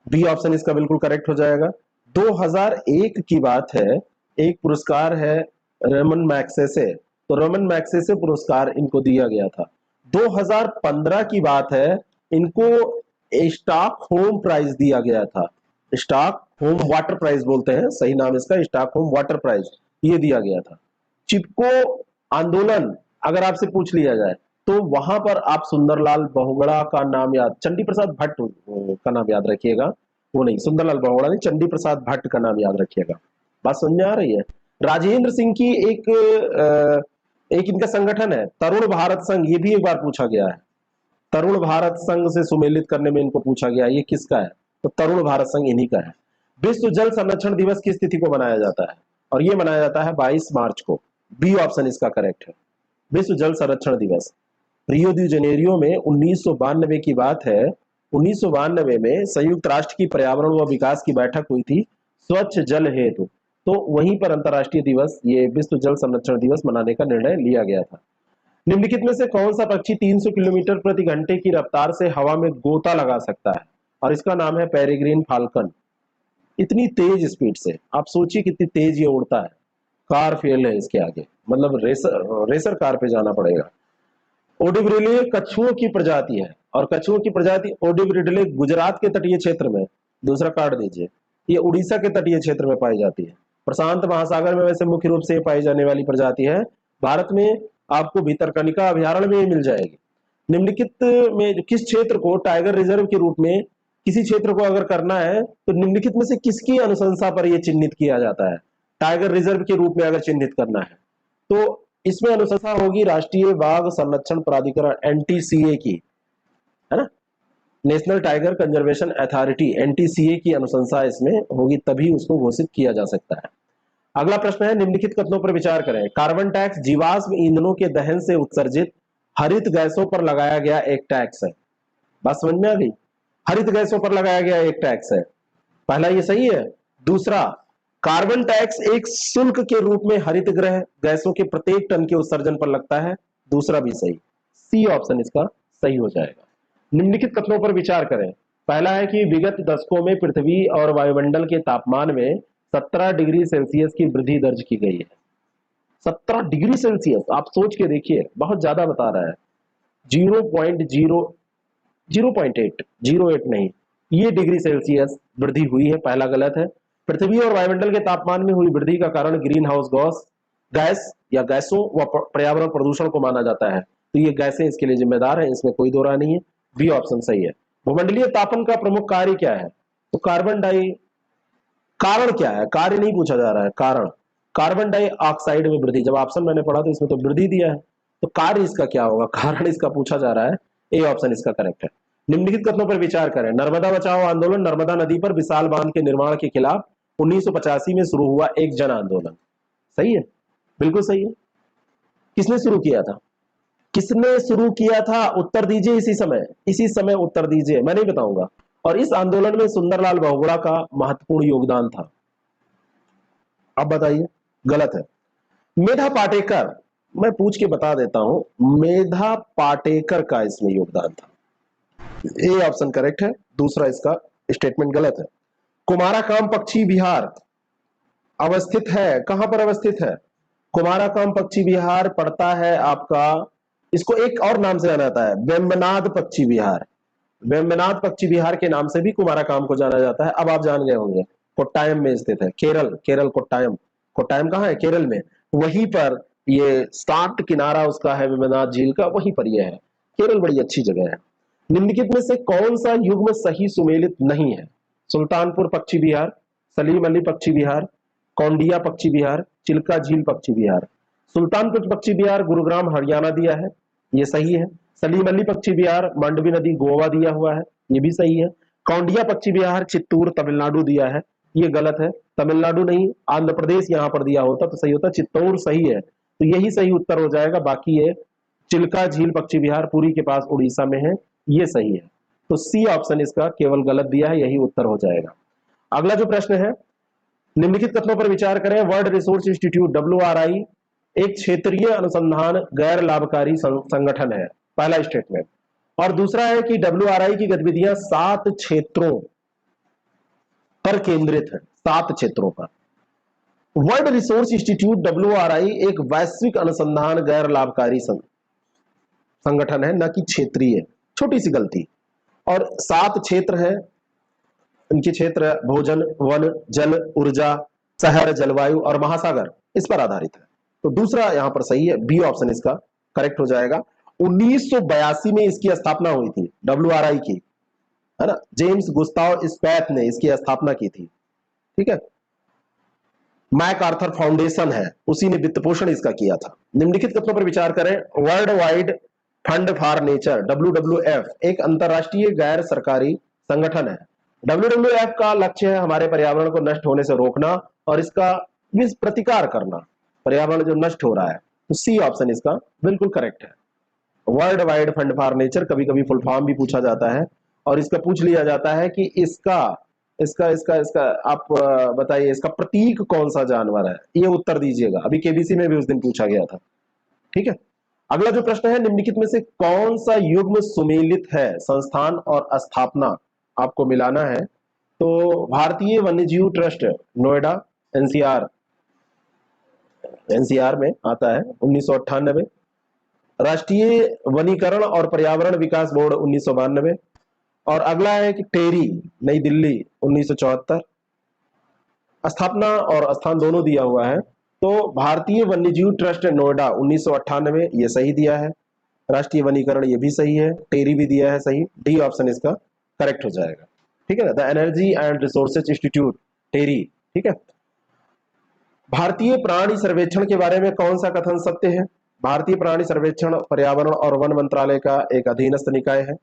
बी ऑप्शन इसका बिल्कुल करेक्ट हो जाएगा। 2001 की बात है, एक पुरस्कार है रेमन मैग्सेसे, तो रेमन मैग्सेसे पुरस्कार इनको दिया गया था। 2015 की बात है, इनको स्टॉक होम प्राइज दिया गया था, स्टॉक होम वाटर प्राइज बोलते हैं, सही नाम इसका स्टॉक होम वाटर प्राइज, ये दिया गया था। चिपको आंदोलन अगर आपसे पूछ लिया जाए तो वहां पर आप सुंदरलाल बहुगुणा का नाम याद, चंडी प्रसाद भट्ट का नाम याद रखिएगा, वो नहीं, सुंदरलाल बहुगुणा नहीं, चंडी प्रसाद भट्ट का नाम याद रखिएगा। बात समझ में आ रही है? राजेंद्र सिंह की एक इनका संगठन है तरुण भारत संघ, ये भी एक बार पूछा गया है, तरुण भारत संघ से सुमेलित करने में इनको पूछा गया, ये किसका है? तो तरुण भारत संघ इन्हीं का है। विश्व जल संरक्षण दिवस किस तिथि को मनाया जाता है? और ये मनाया जाता है 22 मार्च को। बी ऑप्शन इसका करेक्ट है, विश्व जल संरक्षण दिवस। रियो दी जेनेरियो में 1992 की बात है, 1992 में संयुक्त राष्ट्र की पर्यावरण व विकास की बैठक हुई थी स्वच्छ जल हेतु, तो वहीं पर अंतर्राष्ट्रीय दिवस, ये विश्व जल संरक्षण दिवस मनाने का निर्णय लिया गया था। निम्नलिखित में से कौन सा पक्षी 300 किलोमीटर प्रति घंटे की रफ्तार से हवा में गोता लगा सकता है? और इसका नाम है पेरिग्रीन फाल्कन। इतनी तेज स्पीड से, आप सोचिए कितनी तेज ये उड़ता है, कार फेल है इसके आगे, मतलब रेसर कार पे जाना पड़ेगा। ओडिब्रिले कछुओं की प्रजाति है, और कछुओं की प्रजाति ओडिब्रिडले गुजरात के तटीय क्षेत्र में, दूसरा काट दीजिए, ये उड़ीसा के तटीय क्षेत्र में पाई जाती है। प्रशांत महासागर में वैसे मुख्य रूप से पाई जाने वाली प्रजाति है। भारत में आपको भितरकनिका अभयारण्य में मिल जाएगी। निम्नलिखित में किस क्षेत्र को टाइगर रिजर्व के रूप में, किसी क्षेत्र को अगर करना है तो निम्नलिखित में से किसकी अनुशंसा पर यह चिन्हित किया जाता है? टाइगर रिजर्व के रूप में अगर चिन्हित करना है तो इसमें अनुशंसा होगी राष्ट्रीय बाघ संरक्षण प्राधिकरण एनटीसीए की, है ना, national tiger conservation authority NTCA की अनुशंसा इसमें होगी, तभी उसको घोषित किया जा सकता है। अगला प्रश्न है, निम्नलिखित कथनों पर विचार करें। कार्बन टैक्स जीवाश्म ईंधनों के दहन से उत्सर्जित हरित गैसों पर लगाया गया एक टैक्स है। बात समझ में आ गई? हरित गैसों पर लगाया गया एक टैक्स है। पहला ये सही है। दूसरा, कार्बन टैक्स एक शुल्क के रूप में हरित गृह गैसों के प्रत्येक टन के उत्सर्जन पर लगता है। दूसरा भी सही, सी ऑप्शन इसका सही हो जाएगा। निम्नलिखित कथनों पर विचार करें। पहला है कि विगत दशकों में पृथ्वी और वायुमंडल के तापमान में 17 डिग्री सेल्सियस की वृद्धि दर्ज की गई है। 17 डिग्री सेल्सियस, आप सोच के देखिए, बहुत ज्यादा बता रहा है। 0.08 नहीं, ये डिग्री सेल्सियस वृद्धि हुई है, पहला गलत है। पृथ्वी और वायुमंडल के तापमान में हुई वृद्धि का कारण ग्रीन हाउस गैस या गैसों व पर्यावरण प्रदूषण को माना जाता है, तो ये गैसें इसके लिए जिम्मेदार है, इसमें कोई दो राय नहीं है। बी ऑप्शन सही है। भूमंडलीय तापन का प्रमुख कार्य क्या है? तो कार्बन डाई, कारण क्या है? कार्य नहीं पूछा जा रहा है, कारण कार्बन डाइऑक्साइड में वृद्धि। जब ऑप्शन मैंने पढ़ा तो इसमें तो वृद्धि दिया है, तो कार्य इसका क्या होगा? कारण इसका पूछा जा रहा है। ए ऑप्शन इसका करेक्ट है। निम्नलिखित कथनों पर विचार करें। नर्मदा बचाओ आंदोलन नर्मदा नदी पर विशाल बांध के निर्माण के खिलाफ 1985 में शुरू हुआ एक जन आंदोलन। सही है, बिल्कुल सही है। किसने शुरू किया था? किसने शुरू किया था? उत्तर दीजिए इसी समय उत्तर दीजिए, मैं नहीं बताऊंगा। और इस आंदोलन में सुंदरलाल बहुगुणा का महत्वपूर्ण योगदान था। अब बताइए, गलत है। मेधा पाटेकर, मैं पूछ के बता देता हूं, मेधा पाटेकर का इसमें योगदान था। ए ऑप्शन करेक्ट है, दूसरा इसका स्टेटमेंट गलत है। कुमाराकाम पक्षी विहार अवस्थित है, कहां पर अवस्थित है? कुमाराकाम पक्षी विहार पड़ता है आपका, इसको एक और नाम से जाना जाता है, वेम्बनाद पक्षी विहार। वेम्बनाद पक्षी विहार के नाम से भी कुमाराकाम को जाना जाता है। अब आप जान गए होंगे, कोट्टायम में स्थित है, केरल कोट्टायम। कोट्टायम कहां है? केरल में। वहीं पर ये स्टार्ट किनारा उसका है वेम्बनाद झील का, वहीं पर ये है। केरल बड़ी अच्छी जगह है। निम्नलिखित में से कौन सा युग्म सही सुमेलित नहीं है? सुल्तानपुर पक्षी विहार, सलीम अली पक्षी विहार, कौंडिया पक्षी विहार, चिल्का झील पक्षी विहार। सुल्तानपुर पक्षी विहार गुरुग्राम हरियाणा दिया है, ये सही है। सलीम अली पक्षी विहार मांडवी नदी गोवा दिया हुआ है, ये भी सही है। कौंडिया पक्षी विहार चित्तूर तमिलनाडु दिया है, ये गलत है। तमिलनाडु नहीं, आंध्र प्रदेश यहां पर दिया होता तो सही होता। चित्तौड़ सही है, तो यही सही उत्तर हो जाएगा। बाकी ये चिल्का झील पक्षी विहार पुरी के पास उड़ीसा में है, ये सही है। तो सी ऑप्शन इसका केवल गलत दिया है, यही उत्तर हो जाएगा। अगला जो प्रश्न है, निम्नलिखित कथनों पर विचार करें। वर्ल्ड रिसोर्स इंस्टीट्यूट WRI एक क्षेत्रीय अनुसंधान गैर लाभकारी संगठन है, पहला स्टेटमेंट। और दूसरा है कि WRI की गतिविधियां 7 क्षेत्रों पर केंद्रित है, 7 क्षेत्रों पर। वर्ल्ड रिसोर्स इंस्टीट्यूट WRI एक वैश्विक अनुसंधान गैर लाभकारी संगठन है, न कि क्षेत्रीय। छोटी सी गलती। और 7 क्षेत्र है, इनके क्षेत्र भोजन, वन, जल, ऊर्जा, शहर, जलवायु और महासागर, इस पर आधारित है। तो दूसरा यहां पर सही है, बी ऑप्शन इसका करेक्ट हो जाएगा। 1982 में इसकी स्थापना हुई थी WRI की, है ना। जेम्स गुस्ताव स्पैथ ने इसकी स्थापना की थी, ठीक है। मैक आर्थर फाउंडेशन है, उसी ने वित्त पोषण इसका किया था। निम्नलिखित कथनों पर विचार करें। World wide fund for nature WWF एक अंतरराष्ट्रीय गैर सरकारी संगठन है। WWF का लक्ष्य है हमारे पर्यावरण को नष्ट होने से रोकना और इसका प्रतिकार करना, पर्यावरण जो नष्ट हो रहा है। तो सी ऑप्शन इसका बिल्कुल करेक्ट है। World wide fund for nature कभी कभी फुल फॉर्म भी पूछा जाता है और इसका पूछ लिया जाता है कि इसका इसका इसका इसका आप बताइए, इसका प्रतीक कौन सा जानवर है, ये उत्तर दीजिएगा। अभी KBC में भी उस दिन पूछा गया था, ठीक है। अगला जो प्रश्न है, निम्नलिखित में से कौन सा युग्म सुमेलित है? संस्थान और स्थापना आपको मिलाना है। तो भारतीय वन्यजीव ट्रस्ट नोएडा NCR में आता है 1998। राष्ट्रीय वनीकरण और पर्यावरण विकास बोर्ड 1992। और अगला है कि टेरी, नई दिल्ली 1974। स्थापना और स्थान दोनों दिया हुआ है। तो भारतीय वन्यजीव ट्रस्ट नोएडा 1998, ये सही दिया है। राष्ट्रीय वनीकरण ये भी सही है, टेरी भी दिया है सही, डी ऑप्शन इसका करेक्ट हो जाएगा। ठीक है ना, the energy and resources institute, TERI. ठीक है। भारतीय प्राणी सर्वेक्षण के बारे में कौन सा कथन सत्य है? भारतीय प्राणी सर्वेक्षण पर्यावरण और वन मंत्रालय का एक अधीनस्थ निकाय है।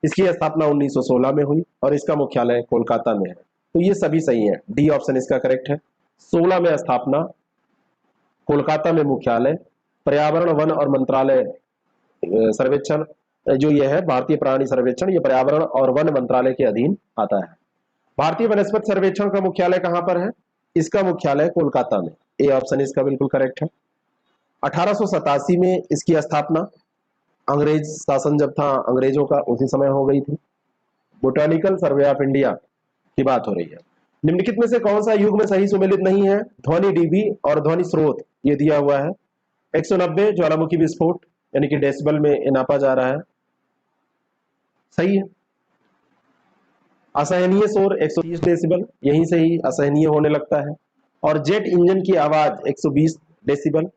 इसकी स्थापना 1916 में हुई और इसका मुख्यालय कोलकाता में है। तो ये सभी सही है, डी ऑप्शन इसका करेक्ट है। 16 में स्थापना, कोलकाता में मुख्यालय, पर्यावरण वन और मंत्रालय सर्वेक्षण जो ये है भारतीय प्राणी सर्वेक्षण, ये पर्यावरण और वन मंत्रालय के अधीन आता है। भारतीय वनस्पति सर्वेक्षण का मुख्यालय कहां पर है? इसका मुख्यालय कोलकाता में, ए ऑप्शन इसका बिल्कुल करेक्ट है। 1887 में इसकी स्थापना, अंग्रेज शासन जब था अंग्रेजों का, उसी समय हो गई थी। बोटानिकल सर्वे ऑफ इंडिया की बात हो रही है। निम्नलिखित में से कौन सा युग में सही सुमेलित नहीं है? ध्वनि डीबी और ध्वनि स्रोत ये दिया हुआ है। 190 ज्वालामुखी विस्फोट यानी कि डेसिबल में नापा जा रहा है, सही है। असहनीय शोर 130 डेसिबल, यहीं से ही असहनीय होने लगता है। और जेट इंजन की आवाज 120 डेसिबल।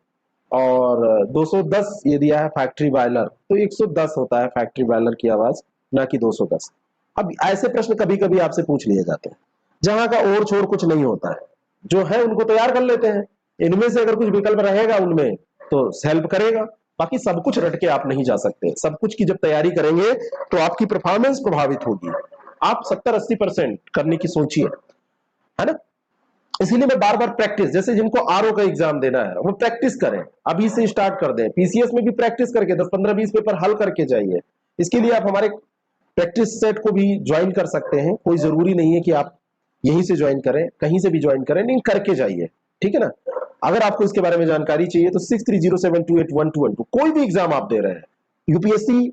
और 210 ये दिया है फैक्ट्री बॉयलर, तो 110 होता है फैक्ट्री बॉयलर की आवाज, ना कि 210। अब ऐसे प्रश्न कभी कभी आपसे पूछ लिए जाते हैं जहां का ओर छोर कुछ नहीं होता है, जो है उनको तैयार कर लेते हैं। इनमें से अगर कुछ विकल्प रहेगा उनमें तो हेल्प करेगा, बाकी सब कुछ रट के आप नहीं जा सकते। सब कुछ की जब तैयारी करेंगे तो आपकी परफॉर्मेंस प्रभावित होगी। आप 70-80% करने की सोचिए, है ना। इसीलिए मैं बार बार प्रैक्टिस, जैसे जिनको आरओ का एग्जाम देना है वो प्रैक्टिस करें, अभी से स्टार्ट कर दें। पीसीएस में भी प्रैक्टिस करके 10-15-20 पेपर हल करके जाइए। इसके लिए आप हमारे प्रैक्टिस सेट को भी ज्वाइन कर सकते हैं। कोई जरूरी नहीं है कि आप यहीं से ज्वाइन करें, कहीं से भी ज्वाइन करें, नहीं करके जाइए, ठीक है ना। अगर आपको इसके बारे में जानकारी चाहिए तो 6307281212 कोई भी एग्जाम आप दे रहे हैं, यूपीएससी,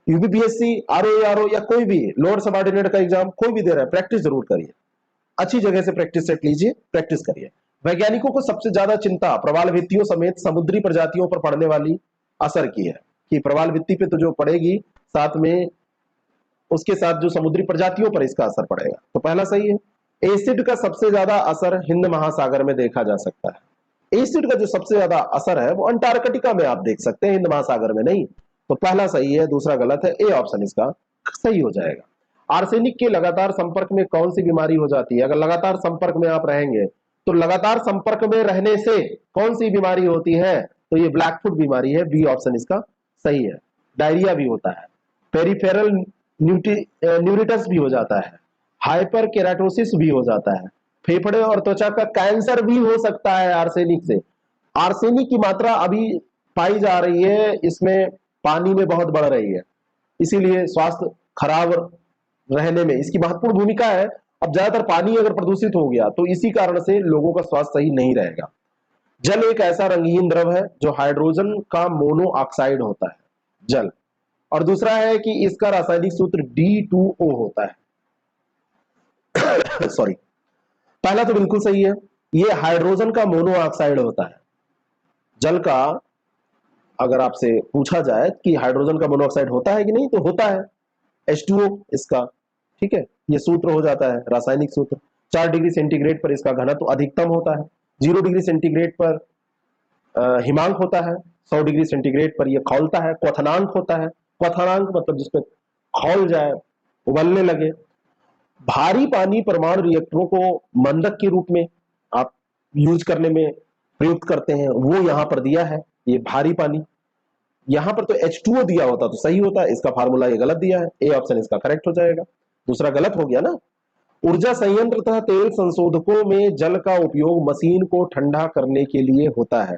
यूपीपीएससी, आरओ या कोई भी लोअर सबऑर्डिनेट का एग्जाम कोई भी दे रहा है, प्रैक्टिस जरूर करिए। अच्छी जगह से प्रैक्टिस सेट लीजिए, प्रैक्टिस करिए। वैज्ञानिकों को सबसे ज्यादा चिंता प्रवाल भित्तियों समेत समुद्री प्रजातियों पर पड़ने वाली असर की है, कि प्रवाल भित्ति पे तो जो पड़ेगी, साथ में उसके साथ जो समुद्री प्रजातियों पर इसका असर पड़ेगा। तो पहला सही है। एसिड का सबसे ज्यादा असर हिंद महासागर में देखा जा सकता है। एसिड का जो सबसे ज्यादा असर है वो अंटार्कटिका में आप देख सकते हैं, हिंद महासागर में नहीं। तो पहला सही है, दूसरा गलत है, ए ऑप्शन इसका सही हो जाएगा। आर्सेनिक के लगातार संपर्क में कौन सी बीमारी हो जाती है? अगर लगातार संपर्क में आप रहेंगे तो लगातार संपर्क में रहने से कौन सी बीमारी होती है? तो ये ब्लैक फुट बीमारी है, बी ऑप्शन इसका सही है। डायरिया भी होता है, पेरिफेरल न्यूरिटस भी हो जाता है, हाइपर केराटोसिस भी हो जाता है, फेफड़े और त्वचा का कैंसर भी हो सकता है आर्सेनिक से। आर्सेनिक की मात्रा अभी पाई जा रही है, इसमें पानी में बहुत बढ़ रही है, इसीलिए स्वास्थ्य खराब रहने में इसकी महत्वपूर्ण भूमिका है। अब ज्यादातर पानी अगर प्रदूषित हो गया तो इसी कारण से लोगों का स्वास्थ्य सही नहीं रहेगा। जल एक ऐसा रंगीन द्रव है जो हाइड्रोजन का मोनो ऑक्साइड होता है, जल। और दूसरा है कि इसका रासायनिक सूत्र D2O होता है। सॉरी, पहला तो बिल्कुल सही है, ये हाइड्रोजन का मोनो ऑक्साइड होता है जल का। अगर आपसे पूछा जाए कि हाइड्रोजन का मोनोऑक्साइड होता है कि नहीं, तो होता है, H2O इसका, ठीक है। ये सूत्र हो जाता है, रासायनिक सूत्र। 4 डिग्री सेंटीग्रेड पर इसका घनत्व अधिकतम होता है, 0 डिग्री सेंटीग्रेड पर हिमांक होता है, 100 डिग्री सेंटीग्रेड पर यह खौलता है, क्वथनांक होता है। क्वथनांक मतलब जिसमें खौल जाए, उबलने लगे। भारी पानी परमाणु रिएक्टरों को मंदक के रूप में आप यूज करने में प्रयुक्त करते हैं, वो यहां पर दिया है, ये भारी पानी। यहां पर तो H2O दिया होता तो सही होता, इसका फार्मूला ये गलत दिया है, ए ऑप्शन इसका करेक्ट हो जाएगा। दूसरा गलत हो गया ना। ऊर्जा संयंत्र तथा तेल संशोधकों में जल का उपयोग मशीन को ठंडा करने के लिए होता है।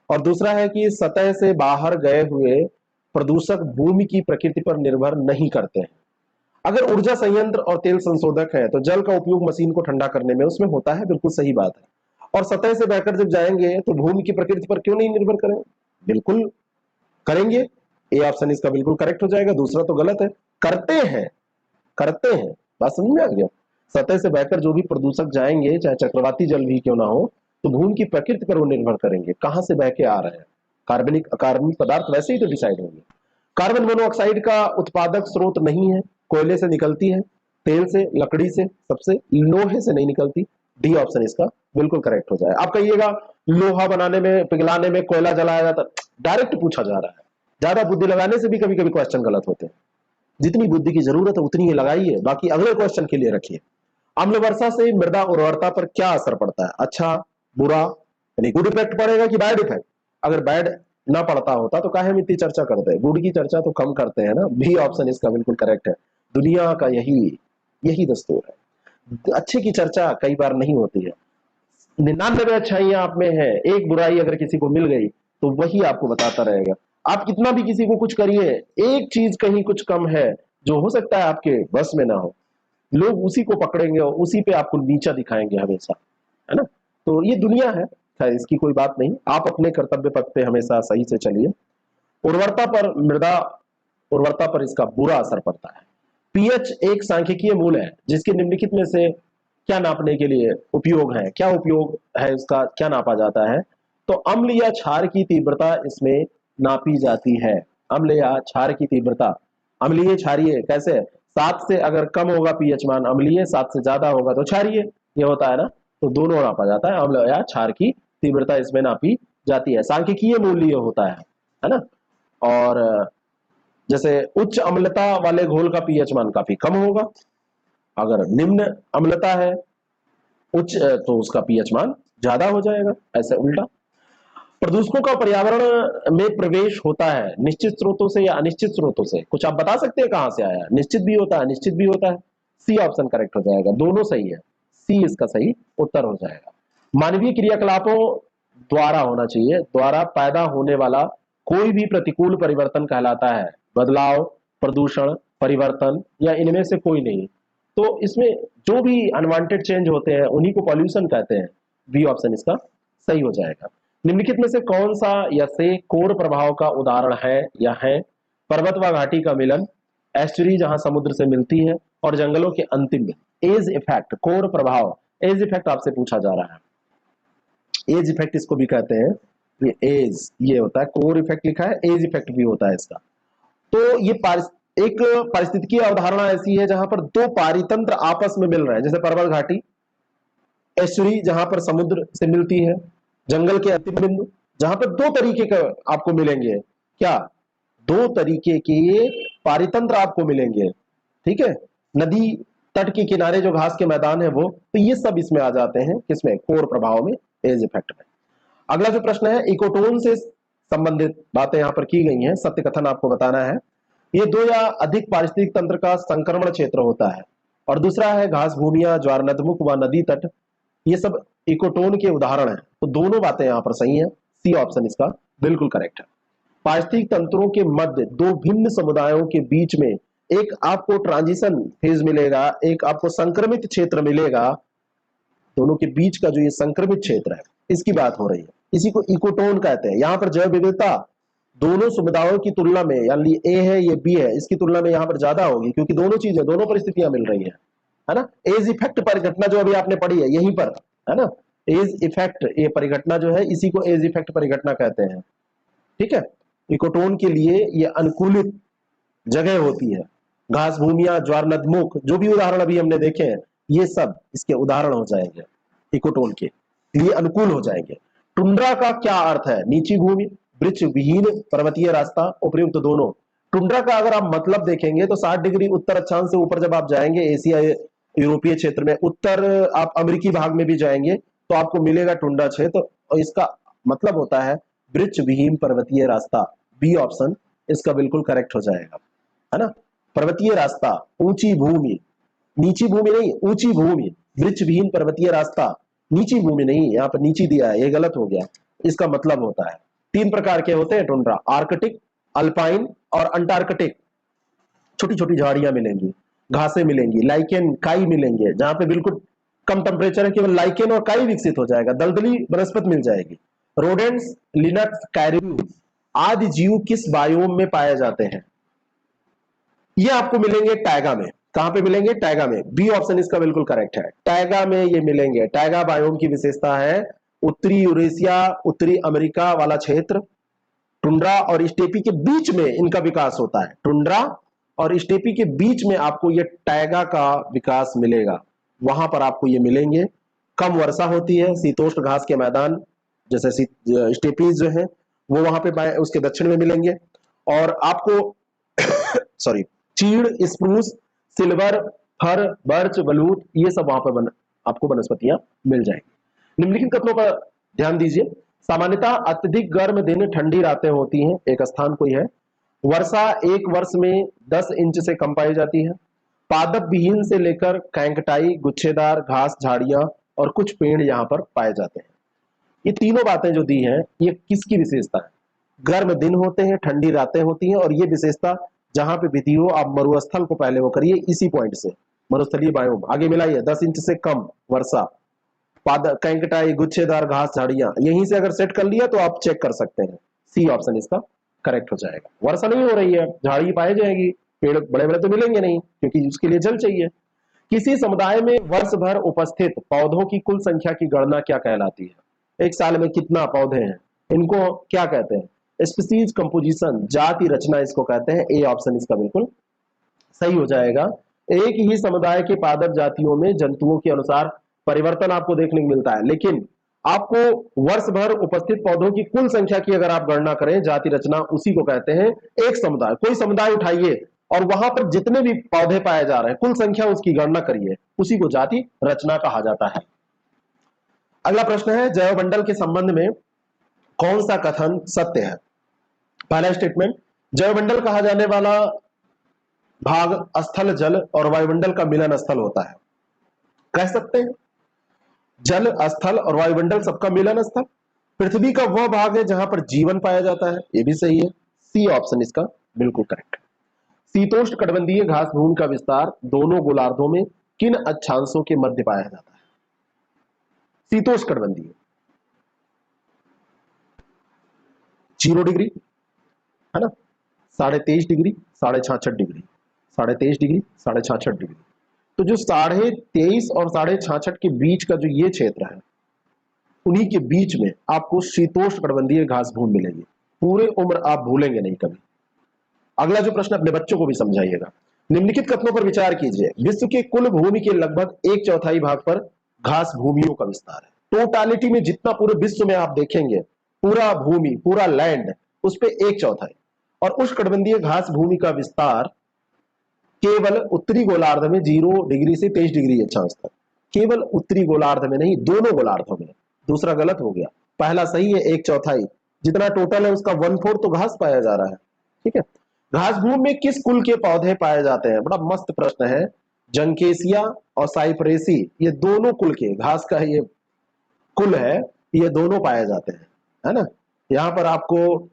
और दूसरा है कि सतह से बाहर गए हुए प्रदूषक भूमि की प्रकृति पर निर्भर नहीं करते हैं। अगर ऊर्जा संयंत्र और तेल संशोधक है तो जल का उपयोग मशीन को ठंडा करने में उसमें होता है, बिल्कुल सही बात है। और सतह से बहकर जब जाएंगे तो भूमि की प्रकृति पर क्यों नहीं निर्भर करें, बिल्कुल करेंगे, ए ऑप्शन इसका बिल्कुल करेक्ट हो जाएगा। दूसरा तो गलत है, करते हैं, करते हैं, बात समझ में आ गया। सतह से बहकर जो भी प्रदूषक जाएंगे, चाहे चक्रवाती जल भी क्यों ना हो, तो भूमि की प्रकृति पर वो निर्भर करेंगे, कहां से बह के आ रहे हैं, कार्बनिक अकार्बनिक पदार्थ वैसे ही तो डिसाइड होंगे। कार्बन मोनोऑक्साइड का उत्पादक स्रोत नहीं है, कोयले से निकलती है, तेल से, लकड़ी से, सबसे लोहे से नहीं निकलती। डी ऑप्शन इसका बिल्कुल करेक्ट हो जाए। आप कहिएगा लोहा बनाने में, पिघलाने में कोयला जलाया जाता, डायरेक्ट पूछा जा रहा है। ज्यादा बुद्धि लगाने से भी कभी कभी क्वेश्चन गलत होते हैं। जितनी बुद्धि की जरूरत है उतनी ही लगाइए, बाकी अगले क्वेश्चन के लिए रखिए। अम्ल वर्षा से मृदा उर्वरता पर क्या असर पड़ता है? अच्छा, बुरा, यानी गुड इफेक्ट पड़ेगा कि बैड इफेक्ट? अगर बैड ना पड़ता होता तो काहे हम इतनी चर्चा करते हैं, गुड की चर्चा तो कम करते हैं ना। बी ऑप्शन इसका बिल्कुल करेक्ट है। दुनिया का यही दस्तूर है, अच्छे की चर्चा कई बार नहीं होती है। 99 अच्छाइयां आप में है, एक बुराई अगर किसी को मिल गई तो वही आपको बताता रहेगा। आप कितना भी किसी को कुछ करिए, एक चीज कहीं कुछ कम है जो हो सकता है आपके बस में ना हो, लोग उसी को पकड़ेंगे और उसी पे आपको नीचा दिखाएंगे हमेशा, है ना। तो ये दुनिया है, खैर इसकी कोई बात नहीं। आप अपने कर्तव्य पथ पे हमेशा सही से चलिए। उर्वरता पर, मृदा उर्वरता पर इसका बुरा असर पड़ता है। पीएच एक सांख्यिकीय मूल है जिसके निम्नलिखित में से क्या नापने के लिए उपयोग है? क्या उपयोग है इसका, क्या नापा जाता है? तो अम्ल या क्षार की तीव्रता इसमें नापी जाती है। अम्ल या क्षार की तीव्रता, अम्लीय क्षारीय कैसे? 7 से अगर कम होगा पीएच मान अम्लीय, 7 से ज्यादा होगा तो क्षारीय, ये होता है ना। तो दोनों नापा जाता है, अम्ल या क्षार की तीव्रता इसमें नापी जाती है। सांख्यिकीय मूल्य होता है ना। और जैसे उच्च अम्लता वाले घोल का पीएच मान काफी कम होगा, अगर निम्न अम्लता है उच्च तो उसका पीएच मान ज्यादा हो जाएगा, ऐसे उल्टा। प्रदूषकों का पर्यावरण में प्रवेश होता है निश्चित स्रोतों से या अनिश्चित स्रोतों से? कुछ आप बता सकते हैं कहां से आया? निश्चित भी होता है, अनिश्चित भी होता है। सी ऑप्शन करेक्ट हो जाएगा, दोनों सही है, सी इसका सही उत्तर हो जाएगा। मानवीय क्रियाकलापों द्वारा होना चाहिए, द्वारा पैदा होने वाला कोई भी प्रतिकूल परिवर्तन कहलाता है। बदलाव, प्रदूषण, परिवर्तन या इनमें से कोई नहीं। तो इसमें जो भी अनवांटेड चेंज होते हैं उन्हीं को पॉल्यूशन कहते हैं। बी ऑप्शन इसका सही हो जाएगा। निम्नलिखित में से कौन सा या से कोर प्रभाव का उदाहरण है या है? पर्वत व घाटी का मिलन, एस्चुरी जहां समुद्र से मिलती है, और जंगलों के अंतिम में। एज इफेक्ट, कोर प्रभाव, एज इफेक्ट आपसे पूछा जा रहा है। एज इफेक्ट इसको भी कहते हैं। ये एज ये होता है, कोर इफेक्ट लिखा है, एज इफेक्ट भी होता है इसका। तो ये एक पारिस्थितिकीय अवधारणा ऐसी है जहां पर दो पारितंत्र आपस में मिल रहे हैं, जैसे पर्वत घाटी, एस्चुरी जहां पर समुद्र से मिलती है, जंगल के अंतिम बिंदु, जहां पर दो तरीके का आपको मिलेंगे। क्या? दो तरीके के पारितंत्र आपको मिलेंगे, ठीक है। नदी तट के किनारे जो घास के मैदान है वो, तो ये सब इसमें आ जाते हैं किसमें? कोर प्रभाव में, एज इफेक्ट में। अगला जो प्रश्न है, इकोटोन से संबंधित बातें यहां पर की गई हैं, सत्य कथन आपको बताना है। ये दो या अधिक पारिस्थितिक तंत्र का संक्रमण क्षेत्र होता है, और दूसरा है घास भूमियां, ज्वार नदमुख व नदी तट, ये सब इकोटोन के उदाहरण हैं। तो दोनों बातें यहां पर सही हैं, सी ऑप्शन इसका बिल्कुल करेक्ट है। पारिस्थितिक तंत्रों के मध्य दो भिन्न समुदायों के बीच में एक आपको ट्रांजिशन फेज मिलेगा, एक आपको संक्रमित क्षेत्र मिलेगा। दोनों के बीच का जो ये संक्रमित क्षेत्र है इसकी बात हो रही है, इसी को इकोटोन कहते हैं। यहां पर जैव विविधता दोनों समुदायों की तुलना में, यानी ए है ये बी है, इसकी तुलना में यहां पर ज्यादा होगी, क्योंकि दोनों चीजें, दोनों परिस्थितियां मिल रही है ना। एज इफेक्ट परिघटना जो अभी आपने पढ़ी है यहीं पर, है ना। एज इफेक्ट, ये परिघटना जो है इसी को एज इफेक्ट परिघटना कहते हैं, ठीक है। इकोटोन के लिए ये अनुकूलित जगह होती है। घास भूमियां, ज्वार नदमुख, जो भी उदाहरण अभी हमने देखे हैं ये सब इसके उदाहरण हो जाएंगे, इकोटोन के लिए अनुकूल हो जाएंगे। टुंड्रा का क्या अर्थ है? नीची भूमि, वृक्ष विहीन पर्वतीय रास्ता, उपयुक्त दोनों। टुंड्रा का अगर आप मतलब देखेंगे तो 60 डिग्री उत्तर अक्षांश से ऊपर जब आप जाएंगे एशिया यूरोपीय क्षेत्र में, उत्तर आप अमेरिकी भाग में भी जाएंगे तो आपको मिलेगा टुंड्रा क्षेत्र, और इसका मतलब होता है वृक्ष विहीन पर्वतीय रास्ता। बी ऑप्शन इसका बिल्कुल करेक्ट हो जाएगा, है ना। पर्वतीय रास्ता, ऊंची भूमि, नीची भूमि नहीं, ऊंची भूमि, वृक्ष विहीन पर्वतीय रास्ता, नीची भूमि नहीं, यहाँ पर नीची दिया है, ये गलत हो गया। इसका मतलब होता है 3 प्रकार के होते हैं टुंड्रा, आर्कटिक, अल्पाइन और अंटार्कटिक। छोटी छोटी झाड़ियां मिलेंगी, घासें मिलेंगी, लाइकेन, काई मिलेंगे, जहां पे बिल्कुल कम टेम्परेचर है, केवल लाइकेन और काई विकसित हो जाएगा, दलदली वनस्पति मिल जाएगी। रोडेंट्स, लिनक्स, कैरिब्यू आदि जीव किस बायोम में पाए जाते हैं? ये आपको मिलेंगे टाइगा में। कहां पे मिलेंगे? टाइगा में। बी ऑप्शन इसका बिल्कुल करेक्ट है, टाइगा में ये मिलेंगे। टाइगा बायोम की विशेषता है उत्तरी यूरेशिया, उत्तरी अमेरिका वाला क्षेत्र, टुंड्रा और स्टेपी के बीच में इनका विकास होता है। टुंड्रा और स्टेपी के बीच में आपको ये टैगा का विकास मिलेगा, वहां पर आपको ये मिलेंगे। कम वर्षा होती है, शीतोष्ण घास के मैदान जैसे स्टेपीज जो है वो वहां पे उसके दक्षिण में मिलेंगे। और आपको सॉरी, चीड़, स्प्रूस, सिल्वर, फर, बर्च, बलूत, ये सब वहां पर आपको वनस्पतियां मिल जाएंगी। निम्नलिखित कथनों पर ध्यान दीजिए। सामान्यतः अत्यधिक गर्म दिन, ठंडी रातें होती हैं, एक स्थान कोई है। वर्षा एक वर्ष में 10 इंच से कम पाई जाती है। पादप विहीन से लेकर कैंकटाई, गुच्छेदार घास, झाड़ियां और कुछ पेड़ यहाँ पर पाए जाते हैं। ये तीनों बातें जो दी हैं, ये किसकी विशेषता है? गर्म दिन होते हैं, ठंडी रातें होती हैं, और ये विशेषता जहां पे विधि हो, आप मरुस्थल को पहले वो करिए इसी पॉइंट से, मरुस्थलीय बायोम आगे मिलाइए। 10 इंच से कम वर्षा, कैंकटाई, गुच्छेदार घास, झाड़ियां, यहीं से अगर सेट कर लिया तो आप चेक कर सकते हैं, सी ऑप्शन इसका करेक्ट हो जाएगा। वर्षा नहीं हो रही है, झाड़ी पाई जाएगी, पेड़ बड़े बड़े तो मिलेंगे नहीं क्योंकि उसके लिए जल चाहिए। किसी समुदाय में वर्ष भर उपस्थित पौधों की कुल संख्या की गणना क्या कहलाती है? एक साल में कितना पौधे हैं, इनको क्या कहते हैं? स्पीसीज कंपोजिशन, जाति रचना इसको कहते हैं। ए ऑप्शन इसका बिल्कुल सही हो जाएगा। एक ही समुदाय के पादप जातियों में जंतुओं के अनुसार परिवर्तन आपको देखने को मिलता है, लेकिन आपको वर्ष भर उपस्थित पौधों की कुल संख्या की अगर आप गणना करें, जाति रचना, उसी को कहते हैं एक समुदाय। कोई समुदाय उठाइए और वहां पर जितने भी पौधे पाए जा रहे हैं, कुल संख्या उसकी गणना करिए, उसी को जाति रचना कहा जाता है। अगला प्रश्न है, जैवमंडल के संबंध में कौन सा कथन सत्य है? पहला स्टेटमेंट, जैवमंडल कहा जाने वाला भाग स्थल, जल और वायुमंडल का मिलन स्थल होता है। कह सकते हैं जल, स्थल और वायुमंडल सबका मिलन स्थल। पृथ्वी का वह भाग है जहां पर जीवन पाया जाता है, यह भी सही है। सी ऑप्शन इसका बिल्कुल करेक्ट है। शीतोष्ण कटिबंधीय घास भूमि का विस्तार दोनों गोलार्धों में किन अक्षांशों के मध्य पाया जाता है? शीतोष्ण कटिबंधीय 0 डिग्री है ना, 23.5 डिग्री, 66.5 डिग्री, 23.5 डिग्री, 66.5 डिग्री। तो जो 23.5 और 66.5 के बीच का जो ये क्षेत्र है, उन्हीं के बीच में आपको शीतोष्ण कटिबंधीय घास भूमि मिलेगी। पूरे उम्र आप भूलेंगे नहीं कभी। अगला जो प्रश्न अपने बच्चों को भी समझाइएगा। निम्नलिखित कथनों पर विचार कीजिए। विश्व के कुल भूमि के लगभग 1/4 भाग पर घास भूमियों का विस्तार है। टोटालिटी में जितना पूरे विश्व में आप देखेंगे, पूरा भूमि, पूरा लैंड, उस पे 1/4। और उष्णकटिबंधीय घास भूमि का विस्तार केवल उत्तरी गोलार्ध में 0 डिग्री से 23 डिग्री अक्षांश तक। केवल उत्तरी गोलार्ध में नहीं, दोनों गोलार्धों में। दूसरा गलत हो गया, पहला सही है, 1/4। जितना टोटल है उसका 1/4 तो घास पाया जा रहा है। ठीक है। घास भूमि में किस कुल के पौधे पाए जाते हैं? बड़ा मस्त प्रश्न है। जंकेसिया और साइप्रेसी, ये दोनों कुल के घास का ये कुल है, ये दोनों पाए जाते हैं, है ना। यहाँ पर आपको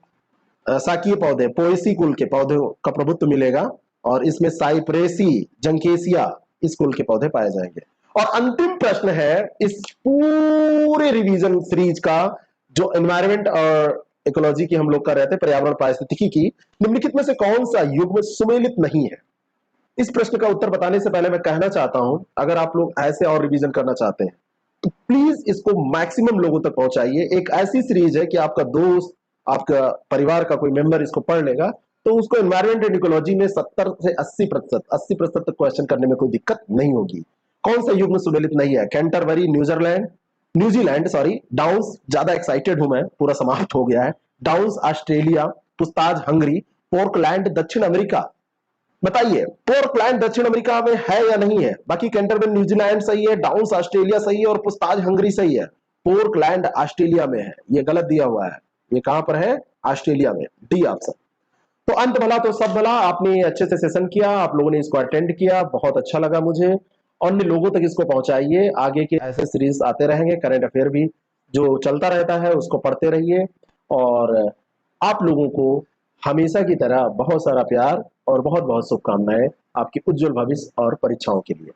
साकीय पौधे, पोएसी कुल के पौधों का प्रभुत्व मिलेगा, और इसमें साइप्रेसी, जंकेसिया, इस कुल के पौधे पाए जाएंगे। और अंतिम प्रश्न है इस पूरे रिवीजन सीरीज का, जो एनवायरमेंट और इकोलॉजी की हम लोग कर रहे थे, पर्यावरण पारिस्थितिकी की, निम्नलिखित में से कौन सा युग्म सुमेलित नहीं है? इस प्रश्न का उत्तर बताने से पहले मैं कहना चाहता हूं, अगर आप लोग ऐसे और रिवीजन करना चाहते हैं तो प्लीज इसको मैक्सिमम लोगों तक पहुंचाइए। एक ऐसी सीरीज है कि आपका दोस्त, आपका परिवार का कोई मेंबर इसको पढ़ लेगा तो उसको एनवायरमेंट एंड इकोलॉजी में 70 से 80% तक क्वेश्चन करने में कोई दिक्कत नहीं होगी। कौन सा युग्म सुमेलित नहीं है? कैंटरबरी न्यूजीलैंड सॉरी, डाउन्स, ज्यादा एक्साइटेड हूं मैं, पूरा समाप्त हो गया है। डाउन्स ऑस्ट्रेलिया, पुस्ताज हंगरी, पोर्कलैंड दक्षिण अमेरिका। बताइए पोर्कलैंड दक्षिण अमेरिका में है या नहीं है? बाकी कैंटरबरी न्यूजीलैंड सही है, डाउन्स ऑस्ट्रेलिया सही है, और पुस्ताज हंगरी सही है। पोर्कलैंड ऑस्ट्रेलिया में है, ये गलत दिया हुआ है। ये कहां पर है? ऑस्ट्रेलिया में, डी ऑप्शन। तो अंत भला तो सब भला। आपने अच्छे से सेशन किया, आप लोगों ने इसको अटेंड किया, बहुत अच्छा लगा मुझे। अन्य लोगों तक इसको पहुंचाइए। आगे के ऐसे सीरीज आते रहेंगे, करंट अफेयर भी जो चलता रहता है उसको पढ़ते रहिए। और आप लोगों को हमेशा की तरह बहुत सारा प्यार और बहुत बहुत शुभकामनाएं आपके उज्जवल भविष्य और परीक्षाओं के लिए।